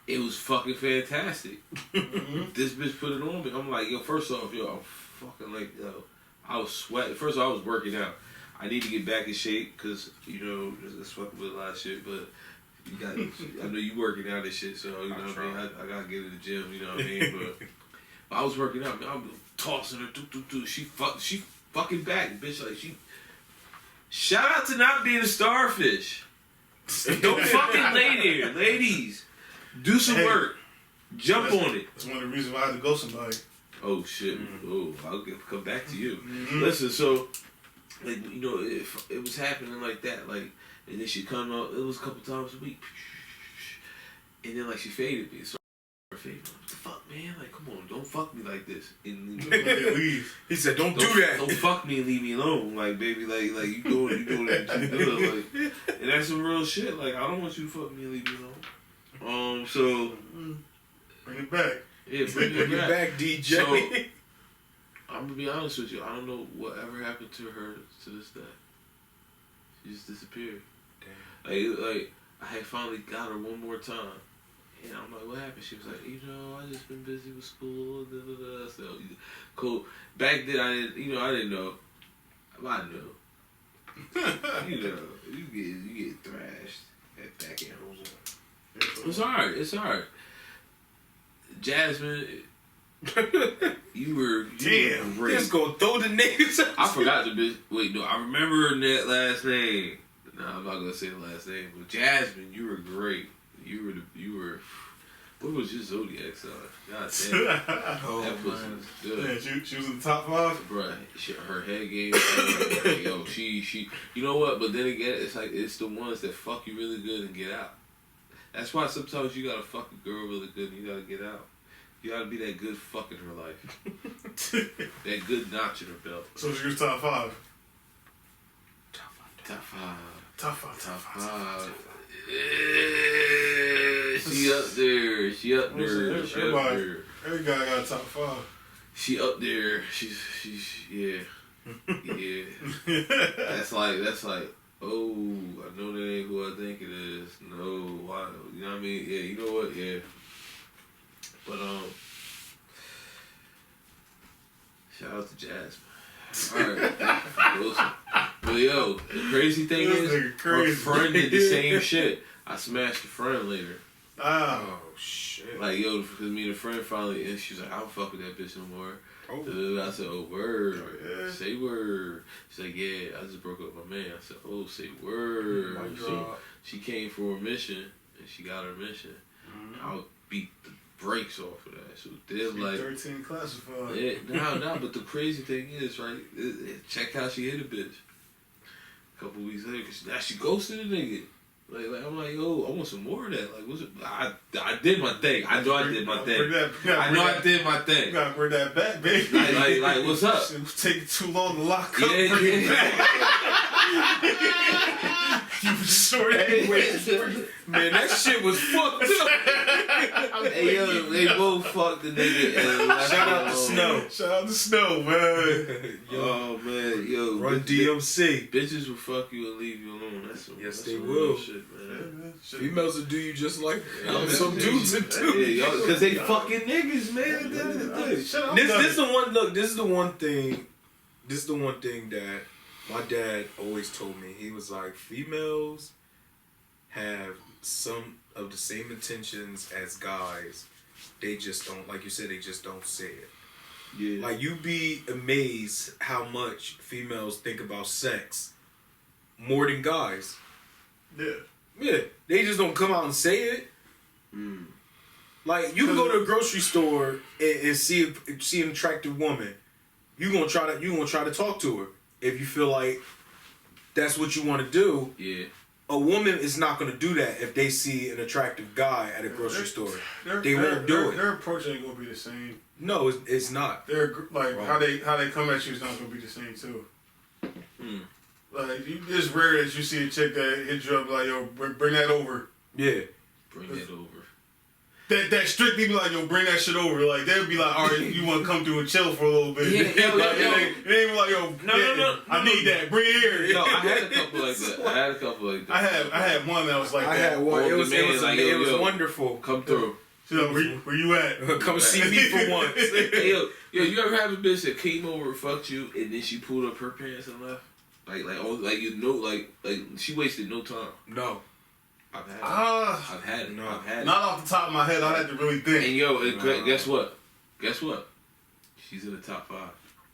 it was fucking fantastic. Mm-hmm. This bitch put it on me. I'm like, yo, first off, I'm fucking like, yo, I was sweating. First of all, I was working out. I need to get back in shape because, just fucking with a lot of shit, but I know you working out and shit, so, you know what I mean? I gotta get in the gym, you know what I mean? But I was working out, man. I was tossing her, She fucking back, bitch. Like, shout out to not being a starfish. Don't fucking lay there, ladies. Do some work. Jump on it. That's one of the reasons why I had to go somebody. Oh shit. Mm-hmm. Oh, I'll come back to you. Mm-hmm. Listen, so like, it was happening like that, like, and then she come out. It was a couple times a week, and then like she faded me. So what the fuck, man? Like, come on, don't fuck me like this. And leave. He said, don't do that. Don't fuck me and leave me alone. Like, baby, like you doing that you do. Like, and that's some real shit. Like, I don't want you to fuck me and leave me alone. So bring it back. Yeah, bring it back, DJ. So, I'm gonna be honest with you. I don't know whatever happened to her to this day. She just disappeared. Damn. Like I had finally got her one more time. And I'm like, what happened? She was like, I just been busy with school. Da, da, da. So, cool. Back then, I didn't know. I knew. You get thrashed at back end. It's alright. Jasmine, you were great. Just go throw the niggas. I forgot the bitch. Wait, no, I remember that last name. No, I'm not gonna say the last name, but Jasmine, you were great. You were. What was your zodiac sign? God damn. Oh, that pussy was good. Yeah, she was in the top 5. Bruh, her head game. Yo, she. You know what? But then again, it's like it's the ones that fuck you really good and get out. That's why sometimes you gotta fuck a girl really good and you gotta get out. You gotta be that good fuck in her life. That good notch in her belt. So she was top 5. Top 5. Top 5. Top 5. Yeah, she up there. She up there. She up there. Every guy got a top 5. She up there. She's yeah. Yeah. That's like, oh, I know that ain't who I think it is. No, why? You know what I mean? Yeah, you know what? Yeah. But shout out to Jasmine. Alright, Wilson. But yo, the crazy thing This is, nigga crazy. her friend did the same shit. I smashed a friend later. Ah. Oh shit. Like yo, because me and a friend finally, and she was like, I don't fuck with that bitch no more. Oh. I said, oh, word. Oh, yeah. Say word. She's like, yeah, I just broke up with my man. I said, oh, say word. My God. She came for a mission, and she got her mission. Mm-hmm. I would beat the brakes off of that. So they're She like, 13 classified. yeah, no, but the crazy thing is, right, check how she hit a bitch. A couple weeks later, now she ghosted a nigga. Like I'm like, yo, I want some more of that. Like, what's it? I did my thing. I know I did my thing. I know I did my You thing. gotta bring that back, baby. Like, what's up? It was taking too long to lock up. Yeah, Bring it yeah. back. You was short anyway. Man, that shit was fucked up. Hey yo, they both fucked the nigga. And left Shout him out to alone. Snow. Shout out to Snow, man. Oh man, yo, Run DMC. bitches will fuck you and leave you alone. That's some, Yes, that's they some will. real shit, man. Females will do you just like Yeah, some dudes will do. Yeah, because they fucking niggas, man. At the end of the day. Shut up. This is the one. Look, this is the one thing. This is the one thing that my dad always told me. He was like, females have some of the same intentions as guys. They just don't, like you said, they just don't say it. Yeah. Like, you be amazed how much females think about sex more than guys. Yeah. Yeah, they just don't come out and say it. Mm. Like, you can go to a grocery store and see an attractive woman. You gonna try to talk to her if you feel like that's what you want to do. Yeah. A woman is not gonna do that if they see an attractive guy at a grocery store. They won't do it. Their approach ain't gonna be the same. No, it's not. They're like Right. how they come at you is not gonna be the same too. Mm. Like it's rare that you see a chick that hit you up like, yo, bring that over. Yeah. Bring it over. That strictly be like, yo, bring that shit over. Like they'd be like, all right, you want to come through and chill for a little bit. Yeah, Like, yo. it ain't like, yo, No, I need that. Bring it here. No, I had a couple like that. I had one that was like I that. had one. Well, It was the man is like, yo, yo. wonderful. Come through. She's like, where you at? Come see me for once. Hey, yo, you ever have a bitch that came over and fucked you and then she pulled up her pants and left? Like you know, like she wasted no time. No. I've had it. Ah, I've had it. No. I've had it. not off the top of my head. I had to really think. And yo, and No. guess what? She's in the top 5.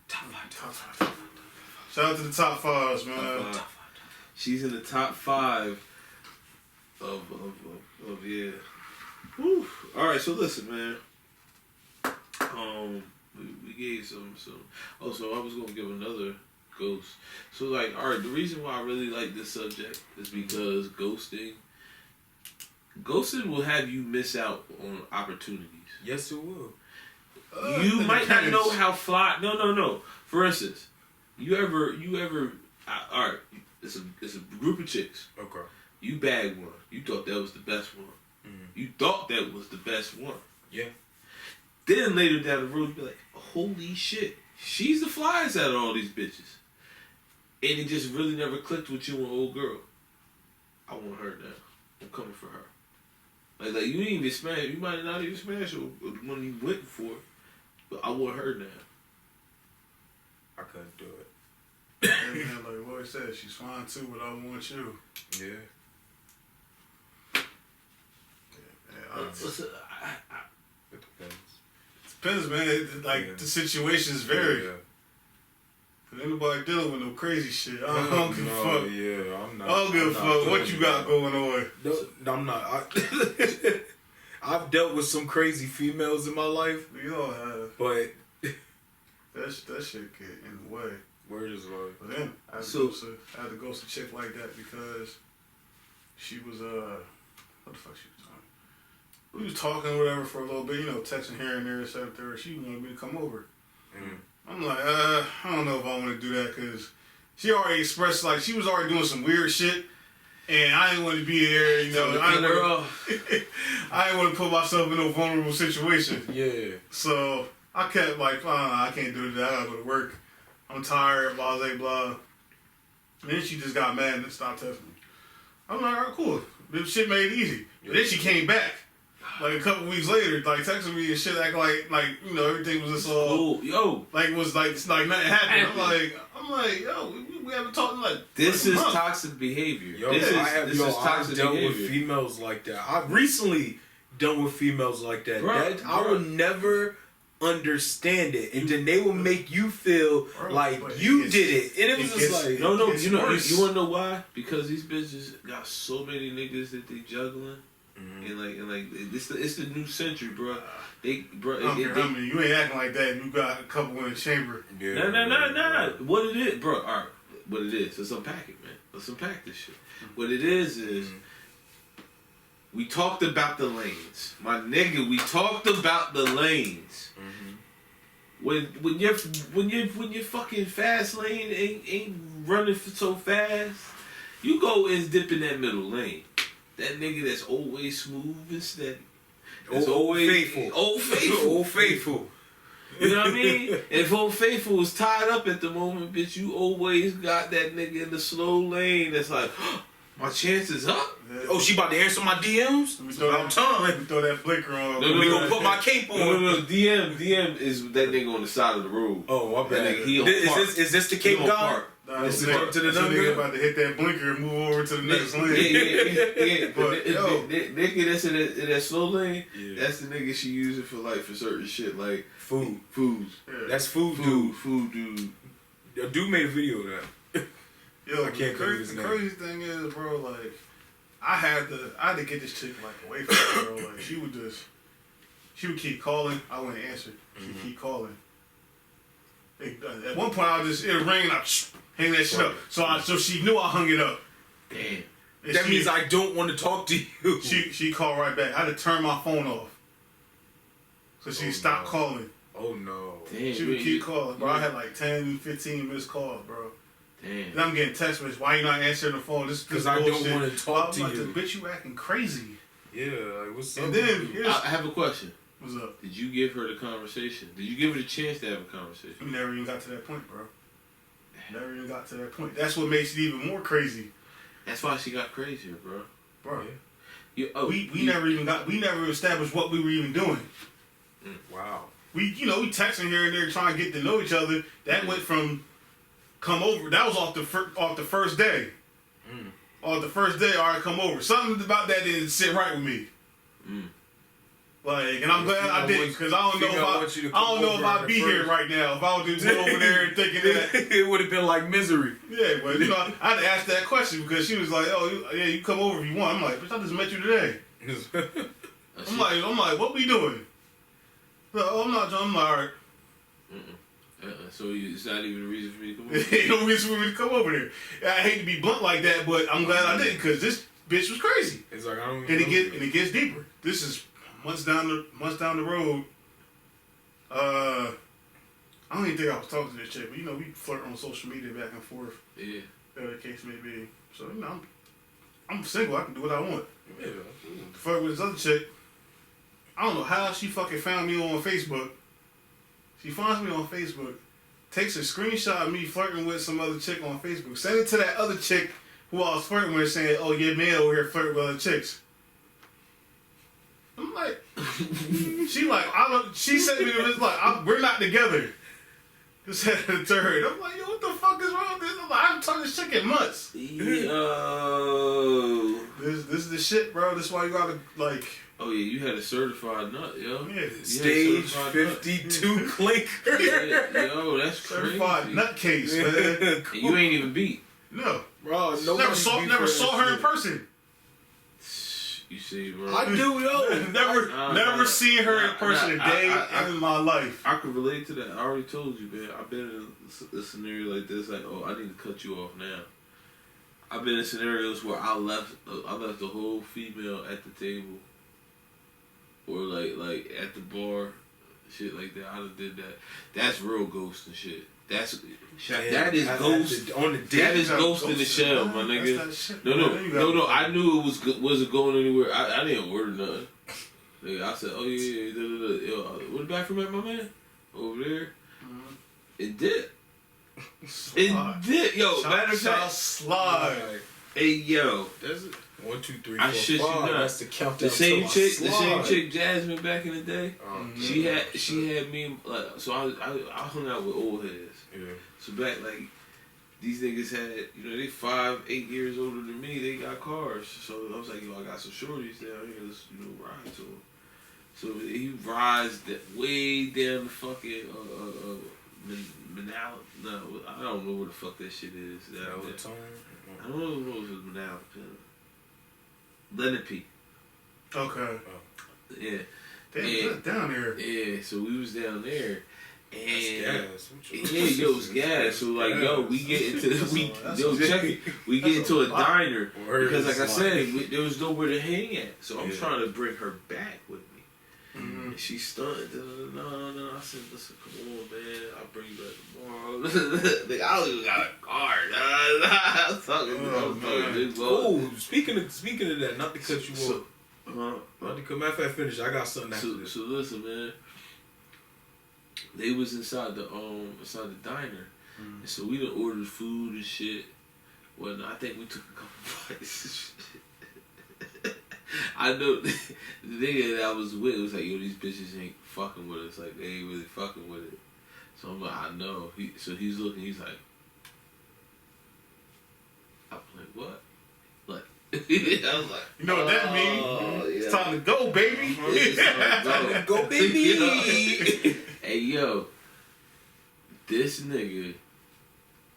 Top five. Shout out to the top fives, man. Top 5. She's in the top 5 of yeah. Woo. All right, so listen, man. We gave some. Oh, so I was gonna give another ghost. So like, all right, the reason why I really like this subject is because ghosting will have you miss out on opportunities. Yes, it will. You It might not depends. know how fly. No. For instance, you ever. All right, it's a group of chicks. Okay. You bagged one. You thought that was the best one. Mhm. You thought that was the best one. Yeah. Then later down the road, you be like, holy shit, she's the flyest out of all these bitches. And it just really never clicked with you and old girl. I want her now. I'm coming for her. Like you didn't even smash. You might not even smash her when you went for it. But I want her now. I couldn't do it. And man, like Roy said, she's fine too, but I want you. Yeah. Yeah, Listen, It depends. depends, man. Like Yeah. the situations vary. Yeah. Ain't nobody dealing with no crazy shit. I don't give a fuck. Yeah, I'm not. I don't give a fuck what you got going on. No, I'm not. I've dealt with some crazy females in my life, We all have. but That shit get in the way. word is like, But then I had to ghost a chick like that because she was what the fuck she was we was talking or whatever for a little bit, texting here and there, et cetera. She wanted me to come over. I'm like, I don't know if I want to do that because she already expressed like she was already doing some weird shit, and I didn't want to be there. I didn't want to put myself in a vulnerable situation. Yeah. So I kept like, I can't do that. I gotta go to work. I'm tired. Blah blah blah. And then she just got mad and stopped texting me. I'm like, all right, cool. This shit made it easy. But then she came back. Like a couple weeks later, like texting me and shit, act like everything was just all like it was like nothing happened. I'm like, yo, we haven't talked like this like is a month. toxic behavior. Yo, This is I've dealt behavior. with females like that. I've recently dealt with females like that. I will never understand it, and then they will make you feel like you did it, and it was just like no. It's You worse. want to know why? Because these bitches got so many niggas that they juggling. And like it's the new century, bro. You ain't acting like that. You got a couple in the chamber. Yeah. No. What it is, bro? All right, what it is? Let's unpack it, man. Let's unpack this shit. What it is we talked about the lanes, my nigga. We talked about the lanes. When your fucking fast lane ain't running so fast, you go and dip in that middle lane. That nigga that's always smooth and steady. That's always faithful. Old Faithful. Old Faithful. You know what I mean? If Old Faithful was tied up at the moment, bitch, you always got that nigga in the slow lane that's like, my chances up. Yeah. Oh, she about to answer my DMs? We throw that blinker on. We gonna put my cape on. No. DM is that nigga on the side of the road. Oh, my bad. Is this the cape guy? This nigga about to hit that blinker and move over to the next lane. Yeah. But nigga that's in that slow lane, that's the nigga she using for certain shit like foods. Yeah. That's food dude. Yo, dude made a video of that. Yo, I can't the crazy thing is, bro, like I had to get this chick like away from her, bro. Like she would keep calling, I wouldn't answer. She'd keep calling. At one point, it'll ring and I hang that shit up. So she knew I hung it up. Damn. And that means I don't want to talk to you. She called right back. I had to turn my phone off. So she stopped calling. Oh no. Damn, She would keep calling, bro. I had like 10, 15 missed calls, bro. Damn. And I'm getting text messages. Why you not answering the phone? This because I don't want to talk to like, you. Bitch, you acting crazy. Yeah, like what's up? And then I have a question. What's up? Did you give her the conversation? Did you give her the chance to have a conversation? We never even got to that point, bro. Never even got to that point. That's what makes it even more crazy. That's why she got crazier, bro. Bro. Yeah. We never established what we were even doing. Wow. We texting here and there trying to get to know each other. That went from come over. That was off the first day. Off the first day, all right, come over. Something about that didn't sit right with me. Like, and I'm glad I didn't, because I don't know if I'd be here right now. If I was just over there and thinking that it would have been like misery. Yeah, but I had to ask that question because she was like, "Oh, yeah, you come over if you want." I'm like, "Bitch, I just met you today." I'm like, "What we doing?" No, I'm not. I'm like, all right. So it's not even a reason for me to come over. Ain't no reason for me to come over there. I hate to be blunt like that, but I'm glad I didn't because this bitch was crazy. It's like I don't. And it gets deeper. This is months down the road. I don't even think I was talking to this chick, but we flirt on social media back and forth. Yeah. Whatever the case may be. So I'm single. I can do what I want. Yeah. Fuck with this other chick. I don't know how she fucking found me on Facebook. She finds me on Facebook, takes a screenshot of me flirting with some other chick on Facebook, send it to that other chick who I was flirting with, saying, "Oh, your man over here flirting with other chicks." I'm like, she sent me to this like, we're not together. Just had the third. I'm like, yo, what the fuck is wrong with this? I'm like, I haven't talked to this chick in months. Yo. This is the shit, bro. This is why you gotta like. Oh yeah, you had a certified nut, yo. Yeah. Stage 52 clinker. Yo, that's certified crazy. Nutcase, man. And you ain't even beat. No, bro. Never saw her in person. You see, bro. I do, yo. Never seen her in person a day in my life. I could relate to that. I already told you, man. I've been in a scenario like this. Like, oh, I need to cut you off now. I've been in scenarios where I left the whole female at the table. or like at the bar, shit like that. I done did that. That's real ghost and shit. That is ghost on the dick. That is ghost in the shell, my nigga. No. I knew it wasn't going anywhere. I didn't order nothing. Nigga, I said, oh yeah, where the bathroom at, my man? Over there. Mm-hmm. It did. Slide. It did, yo. Matter of fact, slide. Hey, yo. That's it. 1, 2, 3, 4, I shit you 5. not. That's the countdown. The same chick, Jasmine, back in the day. Mm-hmm. She had me like. So I hung out with old heads. Yeah. So back like these niggas had, they 5, 8 years older than me. They got cars. So I was like, yo, I got some shorties down here. Let's ride to them. So he rides way down the fucking Manala. No, I don't know where the fuck that shit is. I don't know if it was Manala. Lenape. Okay. Yeah. Damn, down there. Yeah, so we was down there. And gas. It's gas. So like, we get into we get into a diner because, like I said, there was nowhere to hang at. So I'm trying to bring her back with me. Mm-hmm. And she stunned. No. I said, listen, come on, man. I'll bring you back tomorrow. Like, I don't even got a car. I was talking. Oh, speaking of that, not to cut you off. Not to cut. Matter of fact, finish. I got something after this. So listen, man. They was inside the diner, and so we done ordered food and shit. Well, I think we took a couple bites. I know the nigga that I was with was like, yo, these bitches ain't fucking with us. Like, they ain't really fucking with it. So I'm like, I know. He's looking. He's like, I'm like, what? Like, I was like, you know what that means? It's time to go, baby. It's time to go, baby. Hey, yo, this nigga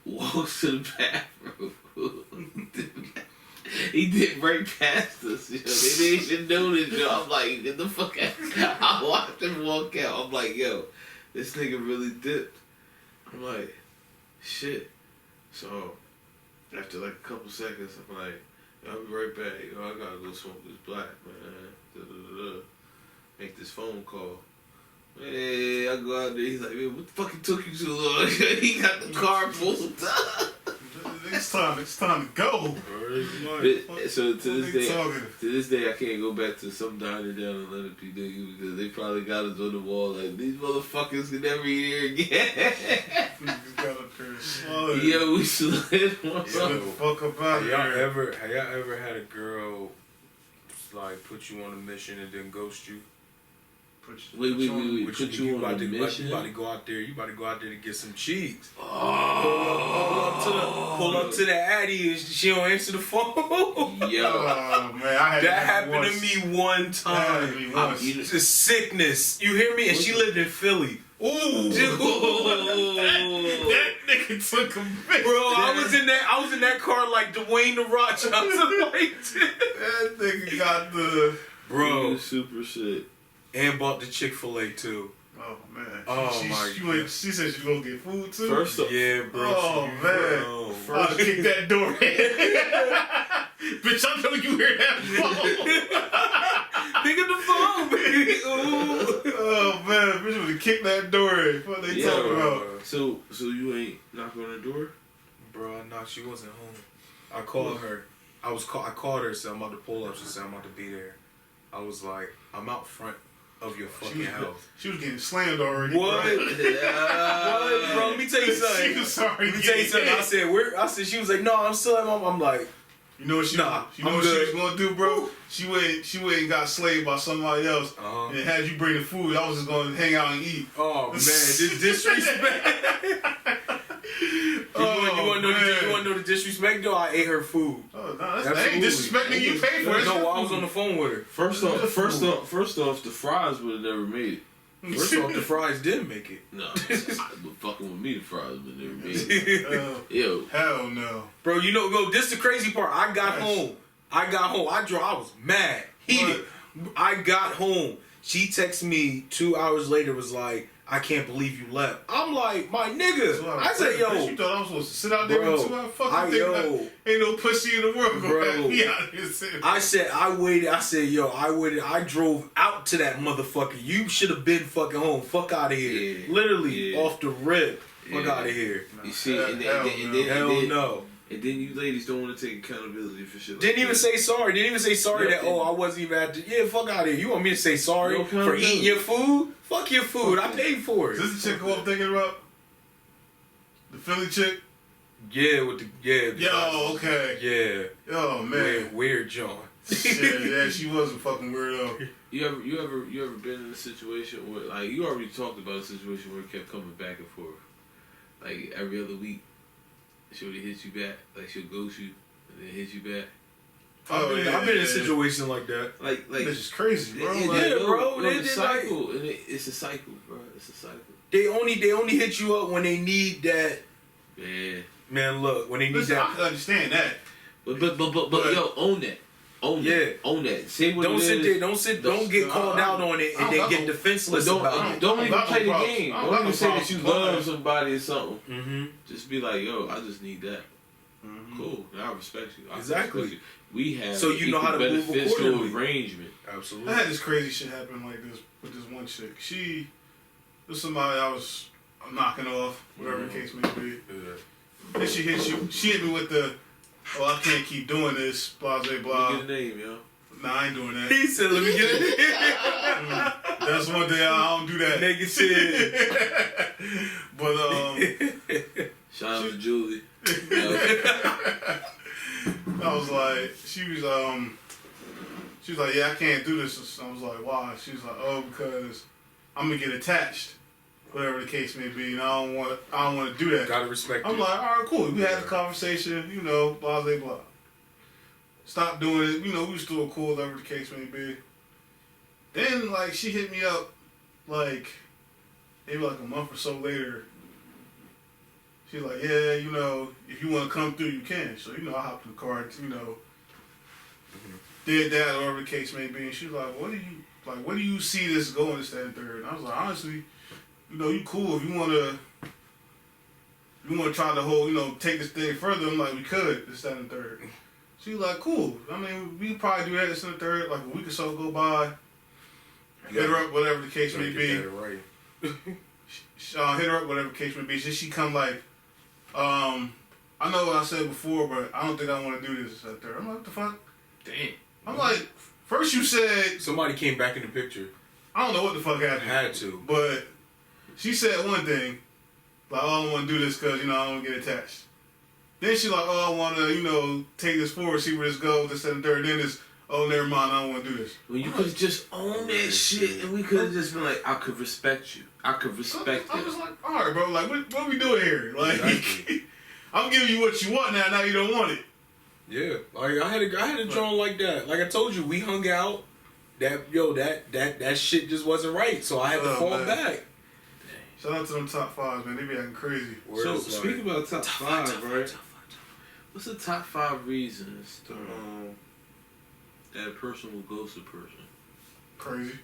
walks to the bathroom. He did right past us. Yo. They didn't even notice. Yo. I'm like, get the fuck out. I watched him walk out. I'm like, yo, this nigga really dipped. I'm like, shit. So, after like a couple seconds, I'm like, I'll be right back. Yo, I gotta go smoke this black, man. Make this phone call. Hey, I go out there. He's like, man, what the fuck took you so long? He got the car pulled up. It's time to go. So to this day, I can't go back to some diner down in Lenape because they probably got us on the wall like, these motherfuckers can never eat here again. Yeah, we slid one. Fuck about it. Have y'all ever had a girl like put you on a mission and then ghost you? Wait. Put you on a mission? You about to go out there to get some cheeks. Oh. Pull up to the Addy and she don't answer the phone. Yo. Oh, man, that happened to me one time. It's a sickness. You hear me? And she lived in Philly. Ooh. That nigga took a bit. Bro, I was in that car like Dwayne the Rock Johnson. That nigga got the super shit. And bought the Chick-fil-A too. Oh man. She said she gonna get food too. First up. Yeah, bro. Oh man. First kick that door in. Bitch, I know you hear that phone. Pick up the phone, baby. Ooh. Oh man, bitch would kick that door in. What they talking about? So you ain't knocking on the door? Bro, no, she wasn't home. I called her. I called her, said I'm about to pull up. She said I'm about to be there. I was like, I'm out front of your fucking house. She was getting slammed already. What? What, bro? Let me tell you something. She was sorry. Let me tell you something. I said, where? I said, she was like, no, I'm still at home. I'm like, you know what she? You know what she was gonna do, bro? She went and got slaved by somebody else, and had you bring the food. I was just gonna hang out and eat. Oh man, this disrespect. You want to know the disrespect? Though I ate her food. Oh no, that ain't disrespecting. You paid for it. No, I was on the phone with her. First off, the fries would have never made it. First off, the fries didn't make it. No, fucking with me, the fries would never made it. Yo, hell no, bro. You know, this is the crazy part. I got home. I was mad, heated. I got home. She texted me 2 hours later. Was like, I can't believe you left. I'm like, my nigga. So I said, yo. You thought I was supposed to sit out there Bro, with 2 hours? Fucking think ain't no pussy in the world Bro. gonna have me out here sitting. I said, I waited. I said, yo, I waited. I drove out to that motherfucker. You should have been fucking home. Fuck out of here. Yeah. Literally, Yeah. off the rip. Fuck Yeah. out of here. You see, and Hell then no. And then you ladies don't want to take accountability for shit. Didn't like even that. say sorry. Didn't even say sorry that, Nothing. I wasn't even at the... Yeah, fuck out of here. You want me to say sorry No for accountability. eating your food? Fuck your food. I paid for it. Is this the chick who I'm thinking about? The Philly chick? Yeah, with the... Yeah. Yo, okay. Yeah. Oh, man. Weird John. Yeah, she was a fucking weirdo. You ever been in a situation where, like, you already talked about a situation where it kept coming back and forth, like every other week, she'll hit you back, like she'll ghost you and then hit you back. Oh, I've been in a situation like that. Like This is crazy, bro. it- Like, Yeah, yo, bro, yo, they the did cycle, and it's a cycle, bro. It's a cycle. They only hit you up when they need that. Yeah, Man, look, when they need listen, I that. can understand that. but yo, own that. Own that. Say what Don't it sit is. there. Don't get called out on it and then get defenseless But about it. don't even got no play the problems. game. I Don't got even no say that problems you with love that. somebody or something. Mm-hmm. Just be like, yo, I just need that. Mm-hmm. Cool. I respect you. I Exactly. respect you. We have So you know how to move beneficial accordingly. arrangement. Absolutely. I had this crazy shit happen like this with this one chick. She was somebody I was knocking off, whatever the case may be. Then she hit you. She hit me with the, oh, I can't keep doing this, blah, blah, blah. Get a name, yo. Nah, I ain't doing that. He said, "Let me get it." That's one day I don't do that. Nigga shit. But, Shout out to Julie. I was like, she was like, yeah, I can't do this. I was like, why? She was like, oh, because I'm gonna get attached, whatever the case may be, and I don't want to do that. Gotta respect I'm it. like, all right, cool. We had the conversation, blah blah blah. Stop doing it. We were still cool, whatever the case may be. Then like she hit me up, like maybe like a month or so later. She's like, yeah, if you want to come through, you can. So, I hopped in the car, did that, or whatever the case may be. And she was like, where do you see this going, this, that, and third? And I was like, honestly, you cool. If you want to try the whole, take this thing further, I'm like, we could, this, that, and third. She was like, cool. I mean, we could probably do that, this, and the third. Like a week or so go by. Hit her up, whatever the case may be. Right. Hit her up, whatever the case may be. She come like, I know what I said before, but I don't think I want to do this out there. I'm like, what the fuck? Damn. I'm like, first you said, Somebody came back in the picture. I don't know what the fuck happened. Had to. But she said one thing, like, oh, I don't want to do this because, I don't want to get attached. Then she like, oh, I want to, take this forward, see where this goes, this, that, and third. Then it's, oh, never mind, I don't want to do this. Well, you could have just owned that shit, and we could have just been like, I could respect you. I could respect I it. was like, all right, bro, like, what are we doing here? Like, Exactly. I'm giving you what you want now you don't want it. Yeah, like I had a joint like that. Like I told you, we hung out. That shit just wasn't right, so I had to fall man. back. Shout out to them top fives, man. They be acting crazy. So, Whereas, speaking about top five, right? Top What's the top 5 reasons to, that a person will ghost a person? Crazy.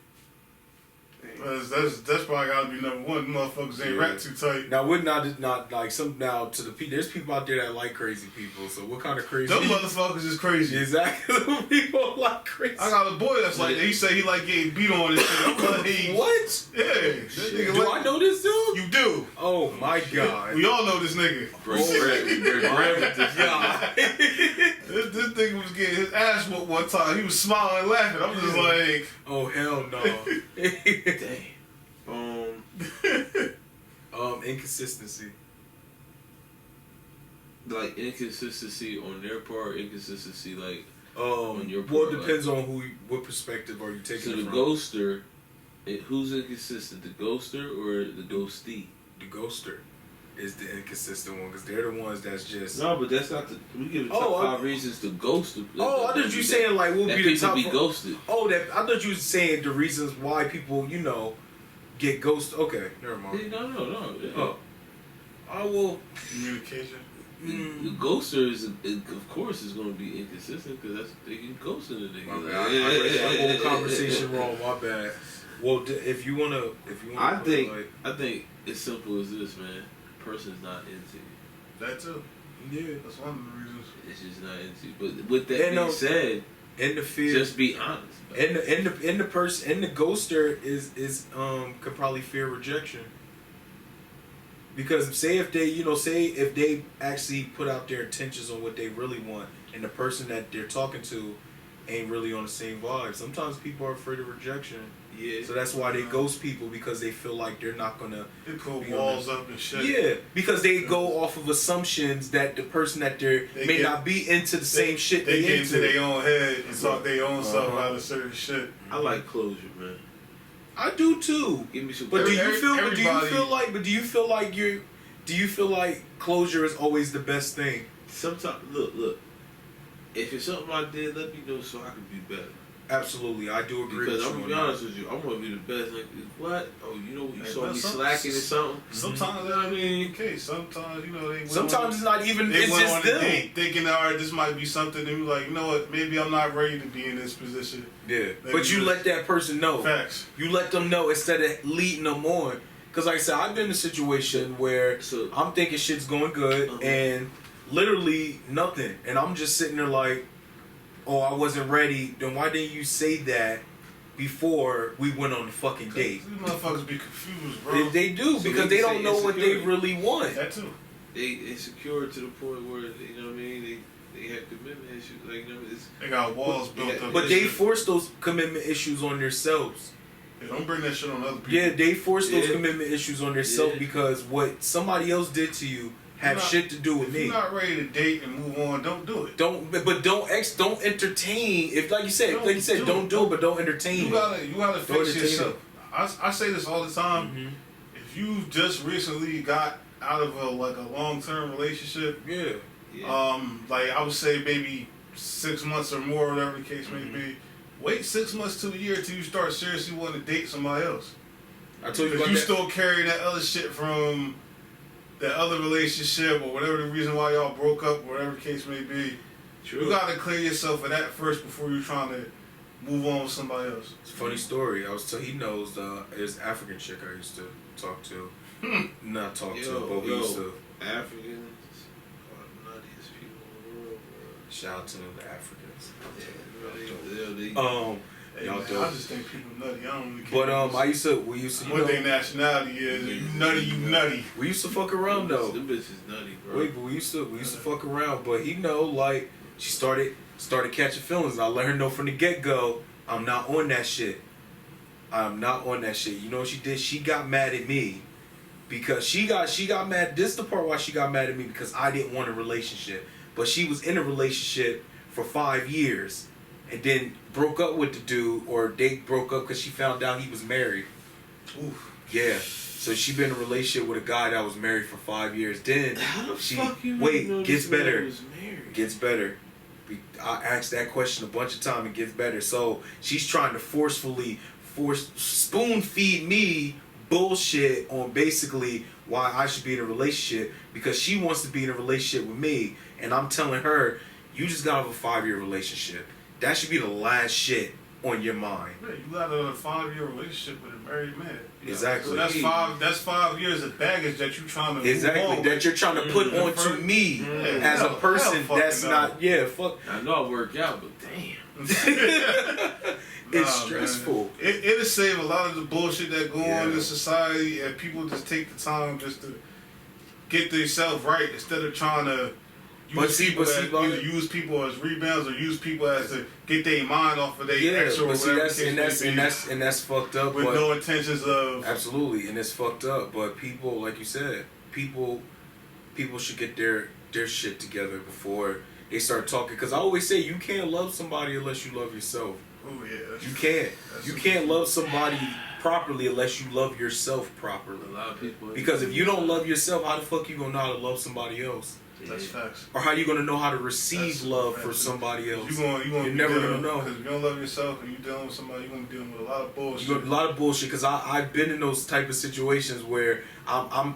That's probably gotta be number one. Motherfuckers ain't rap too tight. Now, would not like some now to the people. There's people out there that like crazy people. So what kind of crazy? Them motherfuckers is crazy. Exactly. People like crazy. I got a boy that's like that. He say he like getting beat on and shit. I'm like, What? yeah. This nigga Do like, I know this dude? You do. Oh my god. We all know this nigga. Yeah. This nigga was getting his ass whooped one time. He was smiling and laughing. I'm just like, Oh hell no. Damn. Inconsistency. Like inconsistency on their part, inconsistency like On your well, part, it depends on what perspective are you taking so it the from. ghoster. Who's inconsistent, the ghoster or the ghostee? The ghoster is the inconsistent one because they're the ones that's just. No, but that's not the. We give the top 5 reasons to ghost. I thought you saying like what would that be the people top. be ghosted. I thought you was saying the reasons why people get ghosted. Okay, never mind. No. Yeah. Oh, I will. communication. The ghoster is, of course, is going to be inconsistent because they can ghost in the nigga. My bad. I read that whole conversation wrong. My bad. Well, if you wanna, I think it's simple as this, man. Person's not into you. That too. Yeah, That's one of the reasons. It's just not into you. But with that being said, in the fear, just be honest. in the person, in the ghoster is could probably fear rejection. Because say if they actually put out their intentions on what they really want, and the person that they're talking to ain't really on the same vibe. Sometimes people are afraid of rejection. Yeah. So that's why they ghost people, because they feel like they're not gonna. They put walls up and shit. Yeah, because they go off of assumptions that the person that they may not be into the same shit they get into. into their own head and talk their own self out of certain shit. I like closure, man. I do too. Give me some. But do you feel like closure is always the best thing? Sometimes, look. If it's something I did, let me know so I can be better. Absolutely, I do agree Because with you. I'm gonna be honest with you, I want to be the best. Like, what? Oh, you saw me slacking or something. Sometimes that ain't even the case. Sometimes they. Sometimes it's not even. They It's went just on a them. date thinking, all right, this might be something. And you're like, you know what? Maybe I'm not ready to be in this position. Yeah, Maybe but you let that person know. Facts. You let them know instead of leading them on. Because like I said, I've been in a situation where I'm thinking shit's going good and literally nothing. And I'm just sitting there like, oh, I wasn't ready. Then why didn't you say that before we went on the fucking date? These motherfuckers be confused, bro. They do, So because they they don't know what they insecure. really want. That too. They insecure to the point where you know what I mean. They have commitment issues. Like it's. They got walls built up. But they force those commitment issues on themselves. They don't bring that shit on other people. Yeah, they force those commitment issues on themselves because what somebody else did to you have shit to do with if me. you're not ready to date and move on, don't do it. Don't entertain. If like you said, don't do it, but don't entertain. You gotta fix entertain yourself. I say this all the time. Mm-hmm. If you just recently got out of a long-term relationship, like I would say maybe 6 months or more, whatever the case may be. Wait 6 months to a year till you start seriously wanting to date somebody else. I told you Because about you that. still carry that other shit from that other relationship or whatever the reason why y'all broke up, whatever the case may be. True. You gotta clear yourself of that first before you're trying to move on with somebody else. It's a funny story. He knows there's African chick I used to talk to. Not talk to, but we used to. Africans are the nuttiest people in the world, bro. Shout out to the Africans. Hey, y'all man, dope. I just think people nutty. I don't really care. But we used to. What their nationality is, you nutty. We used to fuck around though. Them bitches nutty, bro. Wait, but we used to fuck around. But he know, like, she started catching feelings. I let her know from the get go, I'm not on that shit. I'm not on that shit. You know what she did? She got mad at me because she got mad. This is the part why she got mad at me, because I didn't want a relationship, but she was in a relationship for 5 years and then broke up with the dude, or they broke up because she found out he was married. Oof. Yeah. So she been in a relationship with a guy that was married for 5 years. Then How the she fuck you know gets this man better. was married? Gets better. I asked that question a bunch of times. It gets better. So she's trying to spoon feed me bullshit on basically why I should be in a relationship, because she wants to be in a relationship with me, and I'm telling her, you just got off a 5-year relationship. That should be the last shit on your mind. Yeah, you got a 5-year relationship with a married man. Exactly. So that's 5 years of baggage that you trying to move on That with. you're trying to put onto me as a person that's not. Yeah, fuck. I know I work out, but damn. It's stressful. Man. It'll save a lot of the bullshit that go on in society, and people just take the time just to get themselves right instead of trying to use people as rebounds or use people as to get their mind off of their ex or whatever that's fucked up. With no intentions of absolutely, and it's fucked up. But people, like you said, people should get their shit together before they start talking. Because I always say you can't love somebody unless you love yourself. Oh yeah, you can't. You can't love somebody properly unless you love yourself properly. A lot of people. Because if you don't love yourself, how the fuck you gonna know how to love somebody else? That's facts. Or how you gonna know how to receive love for somebody else? You're never gonna know. Because if you don't love yourself and you're dealing with somebody, you're gonna be dealing with a lot of bullshit. A lot of bullshit. Because I've been in those type of situations where I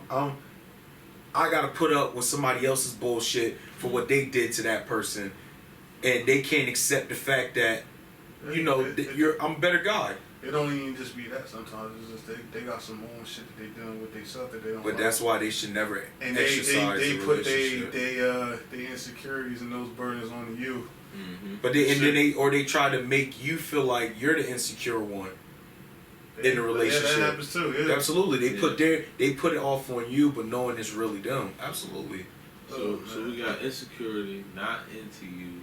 gotta put up with somebody else's bullshit for what they did to that person, and they can't accept the fact that I'm a better guy. It don't even just be that. Sometimes it's just they got some own shit that they doing with themselves that they don't. But like. that's why they should never And exercise they the put relationship. they insecurities and those burdens on you. Mm-hmm. But they try to make you feel like you're the insecure one in the relationship. Yeah, that happens too. Yeah. Absolutely, they put it off on you, but knowing it's really them. Absolutely. So we got insecurity, not into you,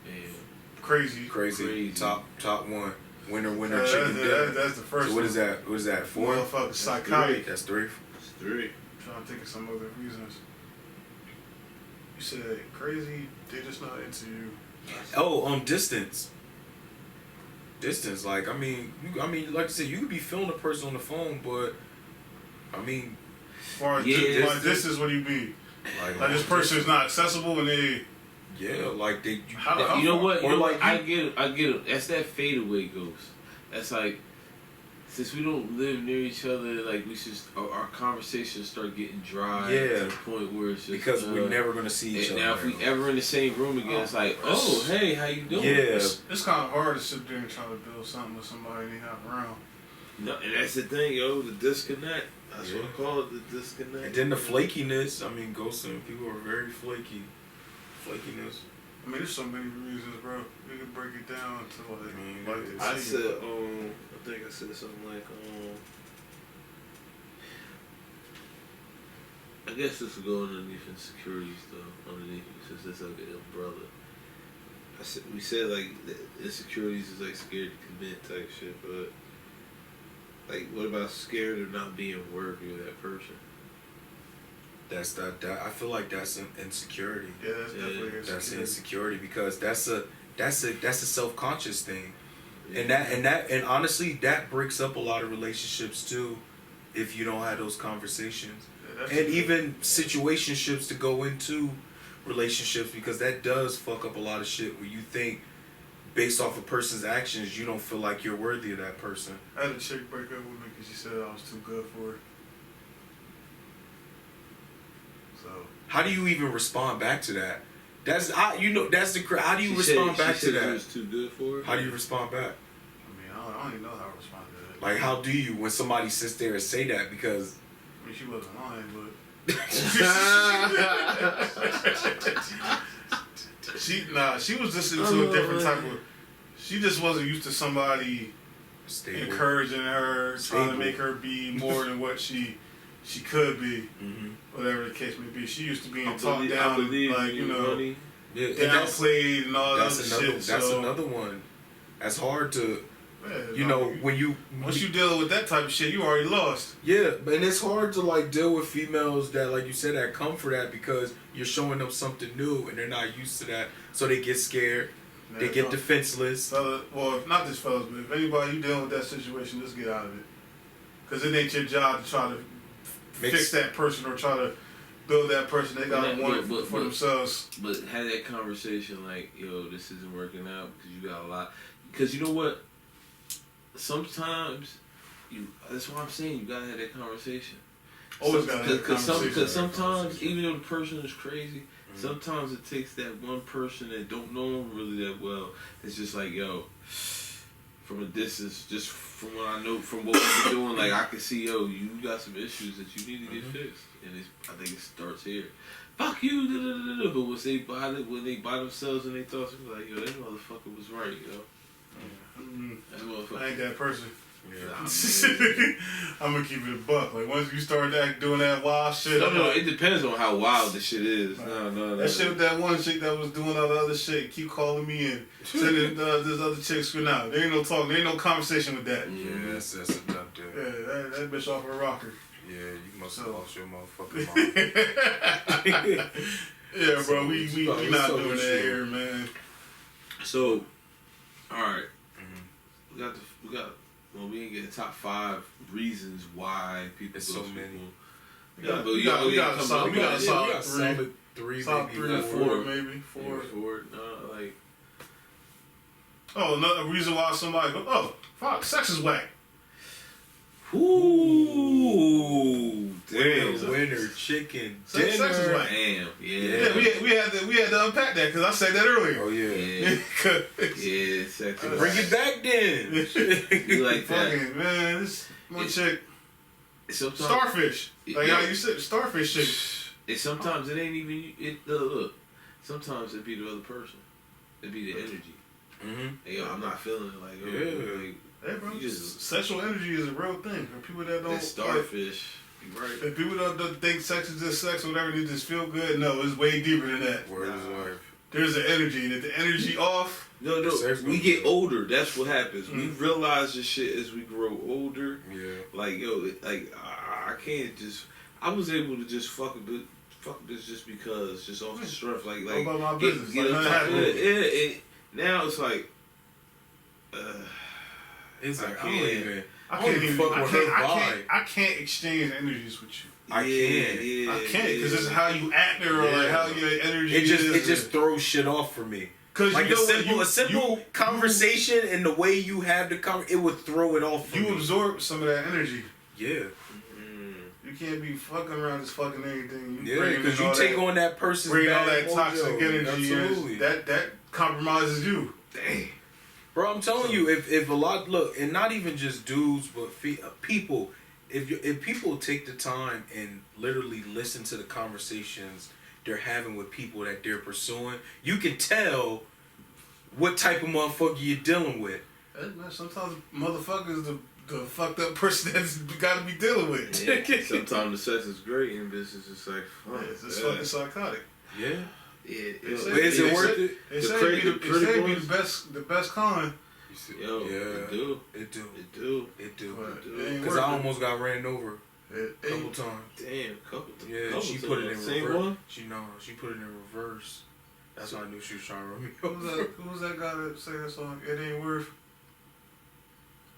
and Crazy. Top one. Winner, chicken dinner. That's the first. So what is that? What is that? 4? Motherfucker, psychotic. That's 3. it's 3. I'm trying to think of some other reasons. You said crazy. They just not into you. Oh, distance. Distance, like like I said, you could be feeling a person on the phone, but I mean, As far as Yeah, this is what you mean. like Like this person is not accessible and they. yeah, like they. How You know far? what? Or You know like what? I get it. That's that fadeaway ghost. That's like, since we don't live near each other, like we should, our conversations start getting dry. Yeah. To the point where it's just Because we're never gonna see each and other. now if we ever in the same room again, it's like, oh hey, how you doing? Yeah. It's kind of hard to sit there and try to build something with somebody they not around. No, and that's the thing, yo. The disconnect. That's what I call it. The disconnect. And then the flakiness. I mean, ghosting people are very flaky. Flakiness. I mean, there's so many reasons, bro. We can break it down to like, I mean, like I the said, I think I said something like, I guess this will go underneath insecurities though, underneath it, since it's like an umbrella. We said like the insecurities is like scared to commit type shit, but like what about scared of not being worthy of that person? That's that. I feel like that's an insecurity. Yeah, that's definitely That's insecurity. insecurity because that's a self-conscious thing, and honestly that breaks up a lot of relationships too, if you don't have those conversations, Yeah, that's and even situationships to go into relationships, because that does fuck up a lot of shit where you think based off a person's actions you don't feel like you're worthy of that person. I had a chick break up with me because she said I was too good for her. So How do you even respond back to that? That's how do you She respond said, back she to said that? It was too good for her. How do you respond back? I mean, I don't even know how to respond to that. Like, how do you when somebody sits there and say that? Because I mean, she wasn't lying, but she was just into a different type of. She just wasn't used to somebody stable. encouraging her, trying Stable. to make her be more than what she could be, Mm-hmm. whatever the case may be. She used to being I talked believe- I down, believe like in you you, know, honey. Yeah, and that's downplayed and all that another shit. that's So, another one. That's hard to yeah, when you once you deal with that type of shit, you already lost. yeah, and it's hard to like deal with females that, like you said, that come for that because you're showing them something new and they're not used to that, so they get scared, they get defenseless. Fella, well, not just fellas, but if anybody you dealing with that situation, just get out of it. Cause it ain't your job to try to fix that person or try to build that person. They gotta want it for themselves. But have that conversation like, yo, this isn't working out because you got a lot. Because you know what? Sometimes that's why I'm saying you gotta have that conversation. Always gotta have that conversation. Because sometimes, even though the person is crazy, sometimes it takes that one person that don't know them really that well. It's just like, yo, from a distance, just from what I know, from what we're doing, like I can see, yo, you got some issues that you need to get fixed, and I think it starts here. Fuck you, da, da, da, da. But when they by themselves and they thoughts, like, yo, that motherfucker was right, yo. That motherfucker. I ain't that person. Yeah. I'm gonna keep it a buck. Like once you start doing that wild shit, No, it depends on how wild the shit is. No. That shit with that one chick that was doing all the other shit, keep calling me and sending this other chick screwing out. There ain't no talk, there ain't no conversation with that. Yeah, that's enough there. Yeah, that bitch off her rocker. Yeah, you must have lost your motherfucking mind. Yeah, bro, we not so doing that shit. here, man. So, all right, we got. Well, we didn't get the top 5 reasons why people. There's ghost so many. people. We got a solid three, top maybe 3 or 4, four. maybe 4. Like. Oh, another reason why somebody go, oh, fuck, sex is whack. Ooh, Damn. Winner chicken Sex is dinner. whack. Damn. Yeah, we had to unpack that because I said that earlier. Oh yeah. Yeah, sex. is Bring it back then. You like that? Fucking man, this one chick, Sometimes, starfish. Like Yeah. how you said, starfish chick. and sometimes it ain't even it. Look, sometimes it be the other person. It be the energy. Mhm. Hey, yo, I'm not feeling it. Like, Yeah. like Hey, bro, You just- sexual energy is a real thing. For people that don't, that starfish. You right. if people don't think sex is just sex or whatever, they just feel good. No, it's way deeper than that. Word is life. There's an energy, and if the energy off, No, Sex we goes- get older. That's what happens. We Mm. realize this shit as we grow older. Yeah. Like, yo, like I can't just. I was able to just fuck a bitch just because, just off the strength. Like, Go about my business. Get Like, on nothing top of happened. it. Now it's like, It's I like I don't can't. even. I I can't don't even. fuck I with can't. her I vibe. can't. I can't exchange energies with you. I can't. Yeah, I can't because it's how you act or like Yeah. how your energy It just is. it just throws shit off for me. because Like you know a simple conversation and the way you have the it would throw it off for You me. absorb some of that energy. Yeah. You can't be fucking around just fucking anything. You Yeah, bring in because you all take that, on that person's bring all bad that toxic mojo. energy. Absolutely. And that compromises you. Dang. Bro, I'm telling you, if a lot look, and not even just dudes, but people, if people take the time and literally listen to the conversations they're having with people that they're pursuing, you can tell what type of motherfucker you're dealing with. Hey, man, sometimes motherfuckers the fucked up person that's got to be dealing with. Yeah. Sometimes the sex is great and this is just like, Yeah, fuck. it's fucking psychotic. Yeah. Yeah, They say- But is it they worth say- it? They The say cra- it be the the, they say it be critical the best kind. Yo, Yeah. it do. It do. It do. It do. But do. it ain't Because worth I it. almost got ran over It a couple ain't- times. Damn, couple. Yeah, couple she put it in times. Same reverse. one? She put it in reverse. That's why I knew she was trying to run me Who was that guy that say that song? It ain't worth.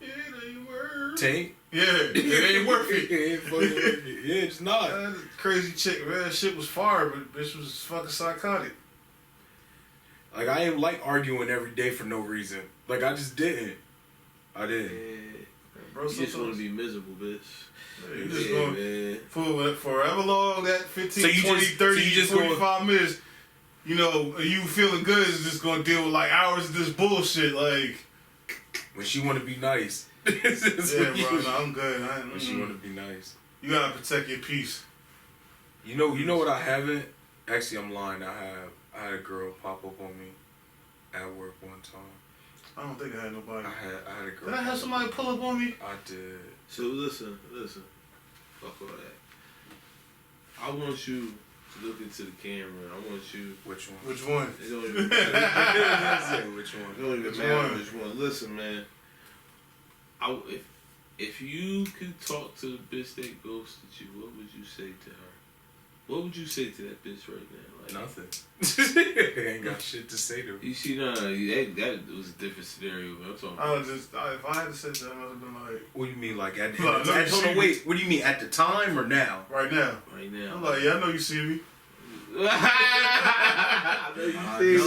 It ain't worth. Tank? Yeah, it ain't worth it. It ain't fucking worth it. Yeah, it's not. That crazy chick, man. That shit was fire, but bitch was fucking psychotic. Like, I ain't like arguing every day for no reason. Like, I just didn't. I Yeah. didn't. Bro, You just want sometimes to be miserable, bitch. you just Yeah, going man. for forever long, that 15, So you 20, just- 30, so you just 45 minutes, you know, you feeling good is just going to deal with like hours of this bullshit. Like, When she want to be nice. yeah, bro, no, I'm good. When she want to be nice. You got to protect your peace. You know what I haven't? Actually, I'm lying. I had a girl pop up on me at work one time. I don't think I had nobody. I had a girl. Did I have somebody pull up on me? I did. So listen. Fuck all that. I want you to look into the camera. I want you. Which one? Which one? It don't even matter. Say which It one? don't even Which matter one? which one. Listen, man. If you could talk to the bitch that ghosted you, what would you say to her? What would you say to that bitch right now? Like, Nothing. Ain't got shit to say to her. You see, that was a different scenario. Man. I'm talking. I was just, if I had to say that, I would have been like, What do you mean, like at the No, hold let me see on, wait. What do you mean at the time or now? right now. right now. I'm like, yeah, I know you see me. I know you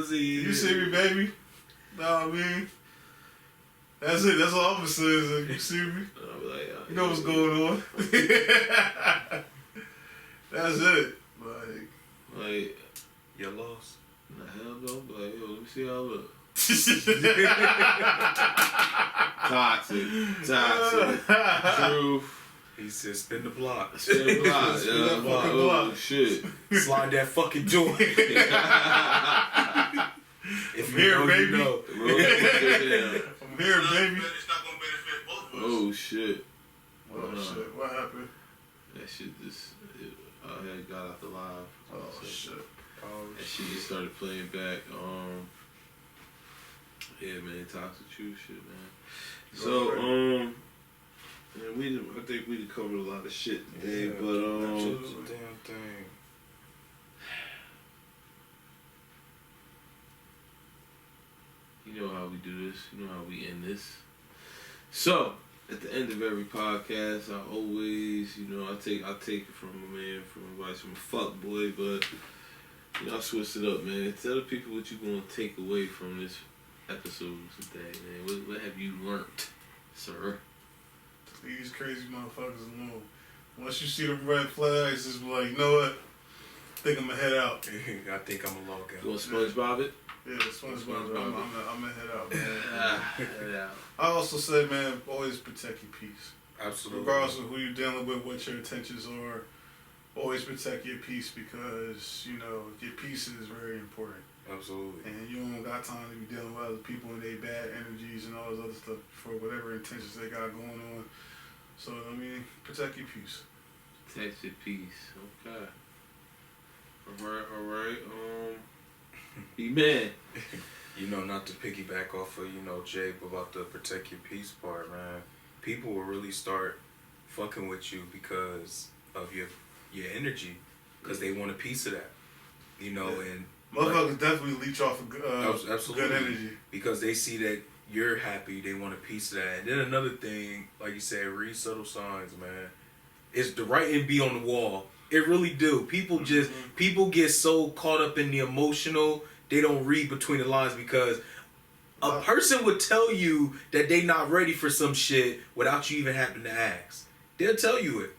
see me. You see me, baby. Know what I mean? That's it. That's all I'm gonna say is like, you see me. I'll be like, You know what's going on. That's it. Like, You lost. the hell no. But like, yo, let me see how I look. Toxic. Truth. He said, "Spin the block. Spin the block. Spin Yeah, that I'm fucking like, block. oh shit. Slide that fucking joint." If you Here, know, baby. you know. Roll the window down. I'm here, baby. It's not gonna benefit both of us. Oh shit. Oh shit! What happened? That shit just, I had got out the live. Oh shit! That shit just started playing back. Yeah, man, toxic truth shit, man. So, man, I think we covered a lot of shit today, but damn thing. you know how we do this. You know how we end this. So, at the end of every podcast, I always, I take it from a man, from advice from a fuck boy, but I switched it up, man. Tell the people what you gonna take away from this episode today, man. What have you learnt, sir? These crazy motherfuckers alone. Once you see the red flags, it's like, you know what? I think I'm gonna head out. I think I'm a log You out. want SpongeBob it? Yeah, that's one. I'm gonna head out, man. Yeah. I also say, man, always protect your peace. Absolutely. Regardless of who you're dealing with, what your intentions are, always protect your peace because, you know, your peace is very important. Absolutely. And you don't got time to be dealing with other people and their bad energies and all this other stuff for whatever intentions they got going on. So, I mean, protect your peace. Protect your peace. Okay. Alright. E-Man. You know, not to piggyback off of, you know, Jay, about the protect your peace part, man. People will really start fucking with you because of your energy, because they want a piece of that, you know, Yeah. and Motherfuckers definitely leech off of absolutely. good energy. Because they see that you're happy, they want a piece of that. And then another thing, like you said, read subtle signs, man. It's the writing be on the wall. It really do. People people get so caught up in the emotional, they don't read between the lines because a person would tell you that they not ready for some shit without you even having to ask. They'll tell you it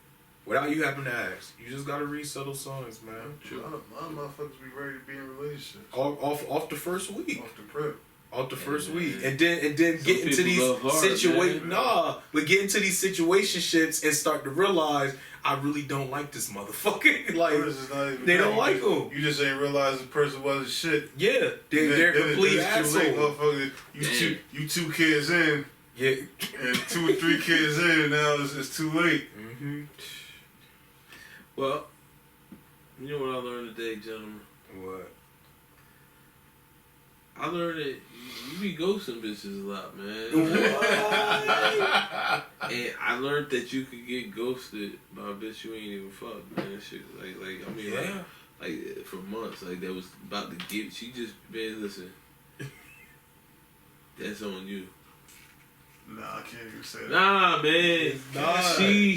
without you having to ask. You just gotta read subtle signs, man. A lot of motherfuckers be ready to be in relationships. Off the first week. Off the prep. Off the first man. week, and then get into these situations. We get into these situationships and start to realize I really don't like this motherfucker. Like they don't like him. You just ain't realize the person wasn't shit. Yeah, they're complete asshole. You two kids in, Yeah, and 2 or 3 kids in. Now it's too late. mm-hmm. Well, you know what I learned today, gentlemen? What? I learned that you be ghosting bitches a lot, man. And I learned that you could get ghosted by a bitch you ain't even fuck, man. That shit, I mean, Yeah. like for months, like that was about to get. She just been listen. That's on you. Nah, I can't even say that. Nah, man. Nah.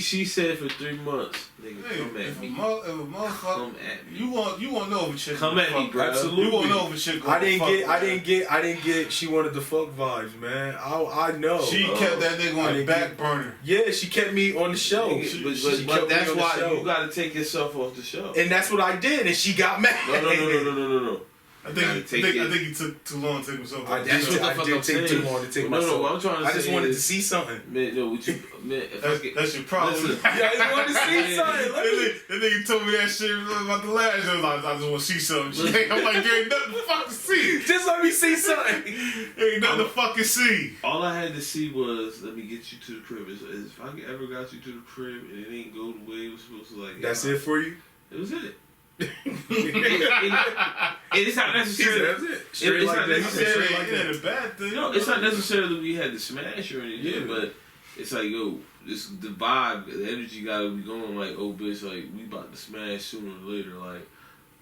She said for 3 months, nigga, Hey, come at if me. a motherfucker, Come at me. you want to know if a chick Come gonna at me, fuck. bro. Absolutely. You want to know if a chick gonna I didn't fuck, get. She wanted the fuck vibes, man. I know. She kept that nigga I on the didn't back burner. Yeah, she kept me on the show. Nigga, She but kept me that's on the why show. you gotta take yourself off the show. And that's what I did, and she got mad. No. I gotta think he took too long to take himself I off. did, That's what the I fuck did I'm take saying. too long to take No, myself. what I'm trying to I just say wanted to is- see something. Man, no, what you, man, if I get, That's your problem. Listen. Yeah, I wanted to see something. Let me- That nigga told me that shit about the last year. I just want to see something. I'm like, there ain't nothing to fucking see. Just let me see something. There ain't nothing to fucking see. all I had to see was let me get you to the crib. Is if I ever got you to the crib and it ain't go the way it was supposed to, like That's it for you? It was it. It's not necessarily. That's it. It's Straight not like that. necessarily- Straight like It that. ain't a bad thing. No, it's not necessarily we had to smash or anything, Yeah. but it's like, yo, this the vibe, the energy gotta be going like, oh bitch, like we about to smash sooner or later, like,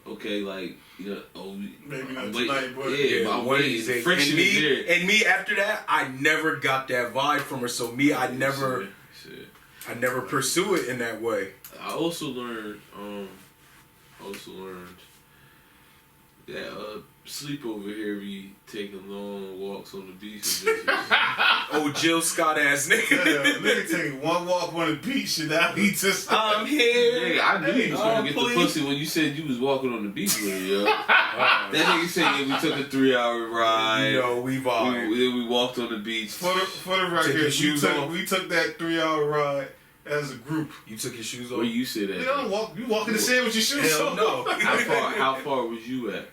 okay, like, you know, Maybe not I'm waiting. tonight, but Yeah, I'm one of waiting. these The days. friction is there. And me after that, I never got that vibe from her. So I never Shit. pursue it in that way. I also learned that sleepover here be taking long walks on the beach with bitches. Oh, Jill Scott ass yeah, nigga. nigga take one walk on the beach and now he just. I'm here. Nigga, I knew you was gonna get please. the pussy when you said you was walking on the beach with her, yo. That nigga said yeah, we took a 3-hour ride. Yo, we vibe. We walked on the beach. For the Take record, your shoes off. we took that 3-hour ride as a group. You took your shoes off? Where you sit at? You don't walk. You walk in the sand with your shoes Hell on. no. How far was you at?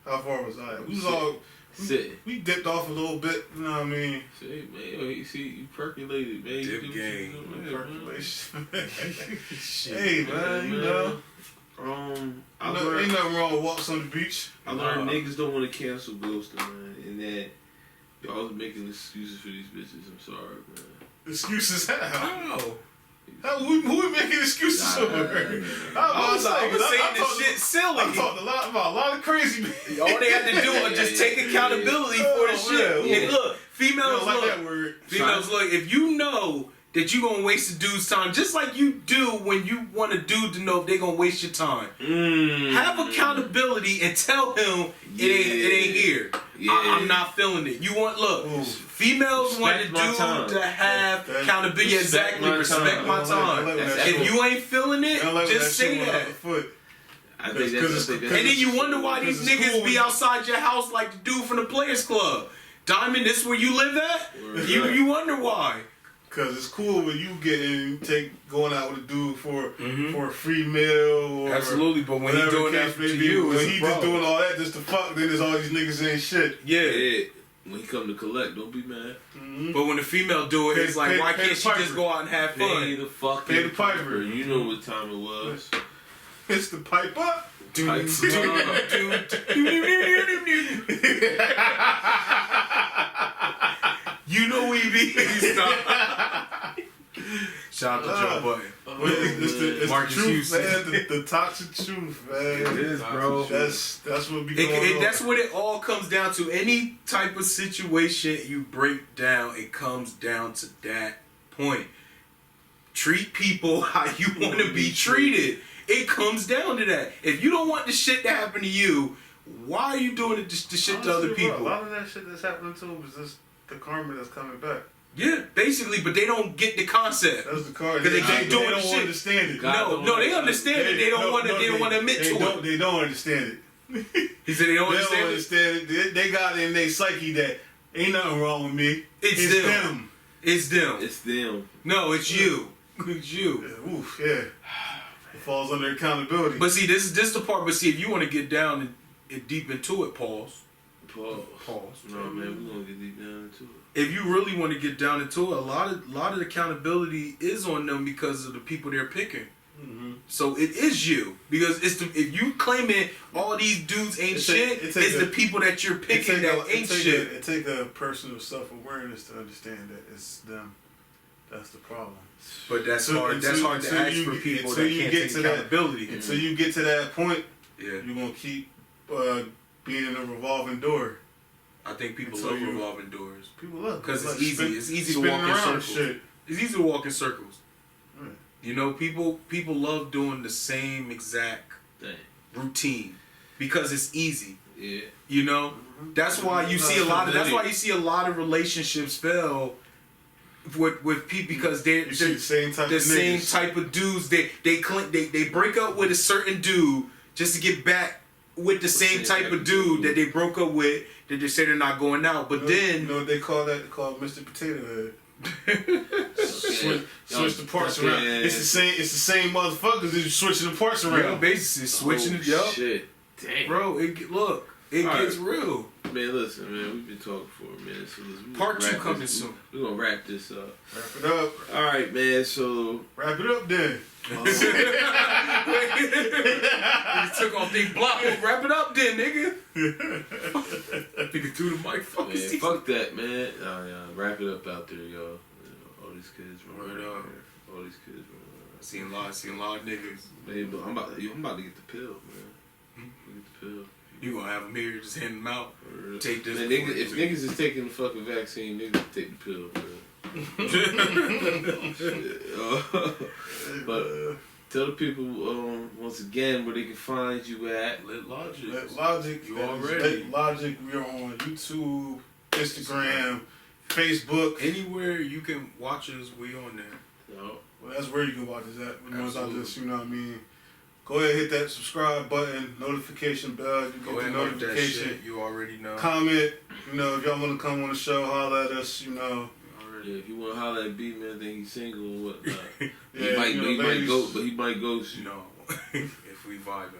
How far was I? We was all. Sitting. We dipped off a little bit. You know what I mean? Say, man, yo, you see, you percolated, man. Dip you game. Percolation. Shit. Hey man, you know. I Ain't learned, nothing wrong with walks on the beach. I learned niggas don't want to cancel ghosting, man, and that y'all making excuses for these bitches. I'm sorry, man. Excuses how? Oh. Who we making excuses for? I was saying this shit silly. I talked about a lot of crazy bitches. All they had to do was just take accountability for the shit. Yeah. And look, I females don't like look. that word. Females look. If you know that you gonna waste a dude's time, just like you do when you want a dude to know if they gonna waste your time. Have accountability and tell him it ain't here. Yeah. I'm not feeling it. You want females want a Respect my time. dude to have accountability. Respect Exactly, my respect time. my time. If you ain't feeling it, just say that. I think that's And then you wonder why these niggas be outside your house like the dude from the Players Club. Diamond, this where you live at? You wonder why. Cause it's cool when you going out with a dude for a free meal or Absolutely, but when he doing that to you, when it's he a just problem. doing all that just to fuck, then there's all these niggas ain't shit. Yeah. When he come to collect, don't be mad. But when the female do it, it's like, why can't she just go out and have Pay fun? the fucking Pay the piper. You know what time it was. It's the pipe up. Pipes up. You know we be. Shout out to Joe Button. It's the Marcus truth, Houston. man. The toxic truth, man. It is, bro. That's what be going on. That's what it all comes down to. Any type of situation you break down, it comes down to that point. Treat people how you want to be treated. It comes down to that. If you don't want the shit to happen to you, why are you doing the shit to other people? A lot of that shit that's happening to them is just the karma that's coming back. Yeah, basically, but they don't get the concept. That's the karma. Because they They doing don't shit. understand it. No, they understand it. They don't want to. They don't want to admit to it. They don't understand it. He said they don't They don't understand it. understand it. They got it in their psyche that ain't nothing wrong with me. It's them. It's them. It's them. No, it's you. It's you. Yeah, oof, yeah. It falls under accountability. But see, this is the part. But see, if you want to get down and deep into it, pause. No, man, we're gonna get deep down into it. If you really want to get down into it, a lot of the accountability is on them because of the people they're picking. So it is you, because if you claiming all these dudes ain't shit, it's the people that you're picking that ain't shit. It take a personal self-awareness to understand that it's them. That's the problem. But that's hard. That's hard to ask for people that can't take accountability. Until you get to that point, Yeah, you're gonna keep being in a revolving door. I think people Until love you- revolving doors People love it. because it's Like easy. It's easy to spinning walk in around circles. shit. It's easy to walk in circles. Right. You know, people love doing the same exact Dang. routine because it's easy. Yeah. You know, that's why you see a lot of. That's why you see a lot of relationships fail with people because they're You see the same type the of same niggas. type of dudes. They break up with a certain dude just to get back with the same type of dude that they broke up with. That they say they're not going out, but then you know what they call that? They call it Mr. Potato Head. Switch the parts Okay. around. It's the same motherfuckers. They're switching the parts around. yeah, basically switching it up, Shit. Damn. bro. It gets real. Man, listen, man, we've been talking for a minute, so let's Part two wrap coming this- soon. We're gonna wrap this up. Wrap it up. All right, man. So Wrap it up then. Nigga took off the block. Wrap it up, then, nigga. Nigga threw the mic. Fuck man, his teeth. fuck that, man. Wrap it up out there, y'all. All these kids running Word around up. here. All these kids running around. Seen a lot of niggas. Man, but I'm about to get the pill, man. Get the pill. You gonna have them here, just hand them out. Take this. Man, if niggas is taking the fucking vaccine, niggas take the pill, man. But tell the people once again where they can find you at. Lit Logic. Logic. You that is already. Lit Logic. We are on YouTube, Instagram, Facebook. Anywhere you can watch us, we on there. No. Well, that's where you can watch us at. The ones out Absolutely. this, you know what I mean? Go ahead, hit that subscribe button, notification bell. You Go get ahead the and hit that notification. shit. You already know. Comment. You know, if y'all want to come on the show, holler at us. You know. Yeah, if you want to holler at B, man, then he's single and whatnot. Yeah, he might ladies. go, but he might ghost you. No. If we vibe,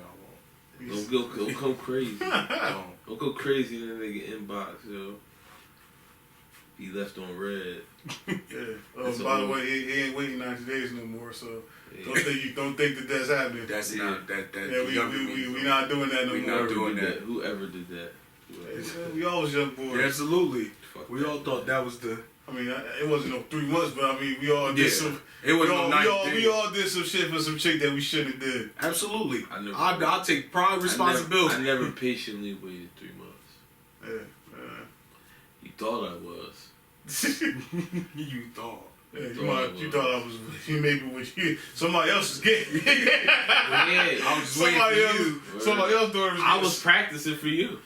I Don't go crazy. won't. Don't go crazy in that nigga inbox, yo. He left on red. Yeah. That's By the all. way, he ain't waiting 90 days no more. So Yeah. don't think that's happening. That's Yeah. not that. Yeah, we not doing that no We more. not doing that. Whoever did that. We always young boys. Yeah, absolutely. Fuck We that. all thought that was the. I mean, it wasn't no 3 months, but I mean, we all did Yeah. some. It was we no all, 90 we all, days. we all did some shit for some chick that we shouldn't have did. Absolutely. I'll take pride, responsibility. I never patiently waited 3 months. Yeah. You thought I was. You thought. Yeah, you thought I was maybe with you. Somebody else was getting. Yeah, I was just waiting for you. Somebody else thought it was. I was practicing for you.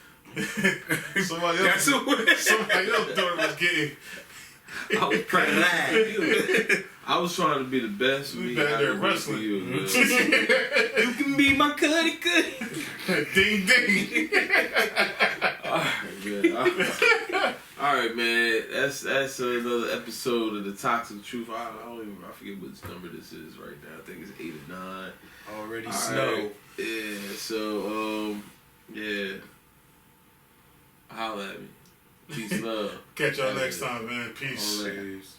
Somebody else. Somebody else thought it was getting. I was practicing for you. I was trying to be the best. We back there wrestling. You, You can be my cuddy. Ding ding. All right, man. That's another episode of the Toxic Truth. I forget which number this is right now. I think it's 8 or 9. Already All snow. right. Yeah. So yeah. Holla at me. Peace, love. Catch y'all next time, man. Peace. All right. Peace.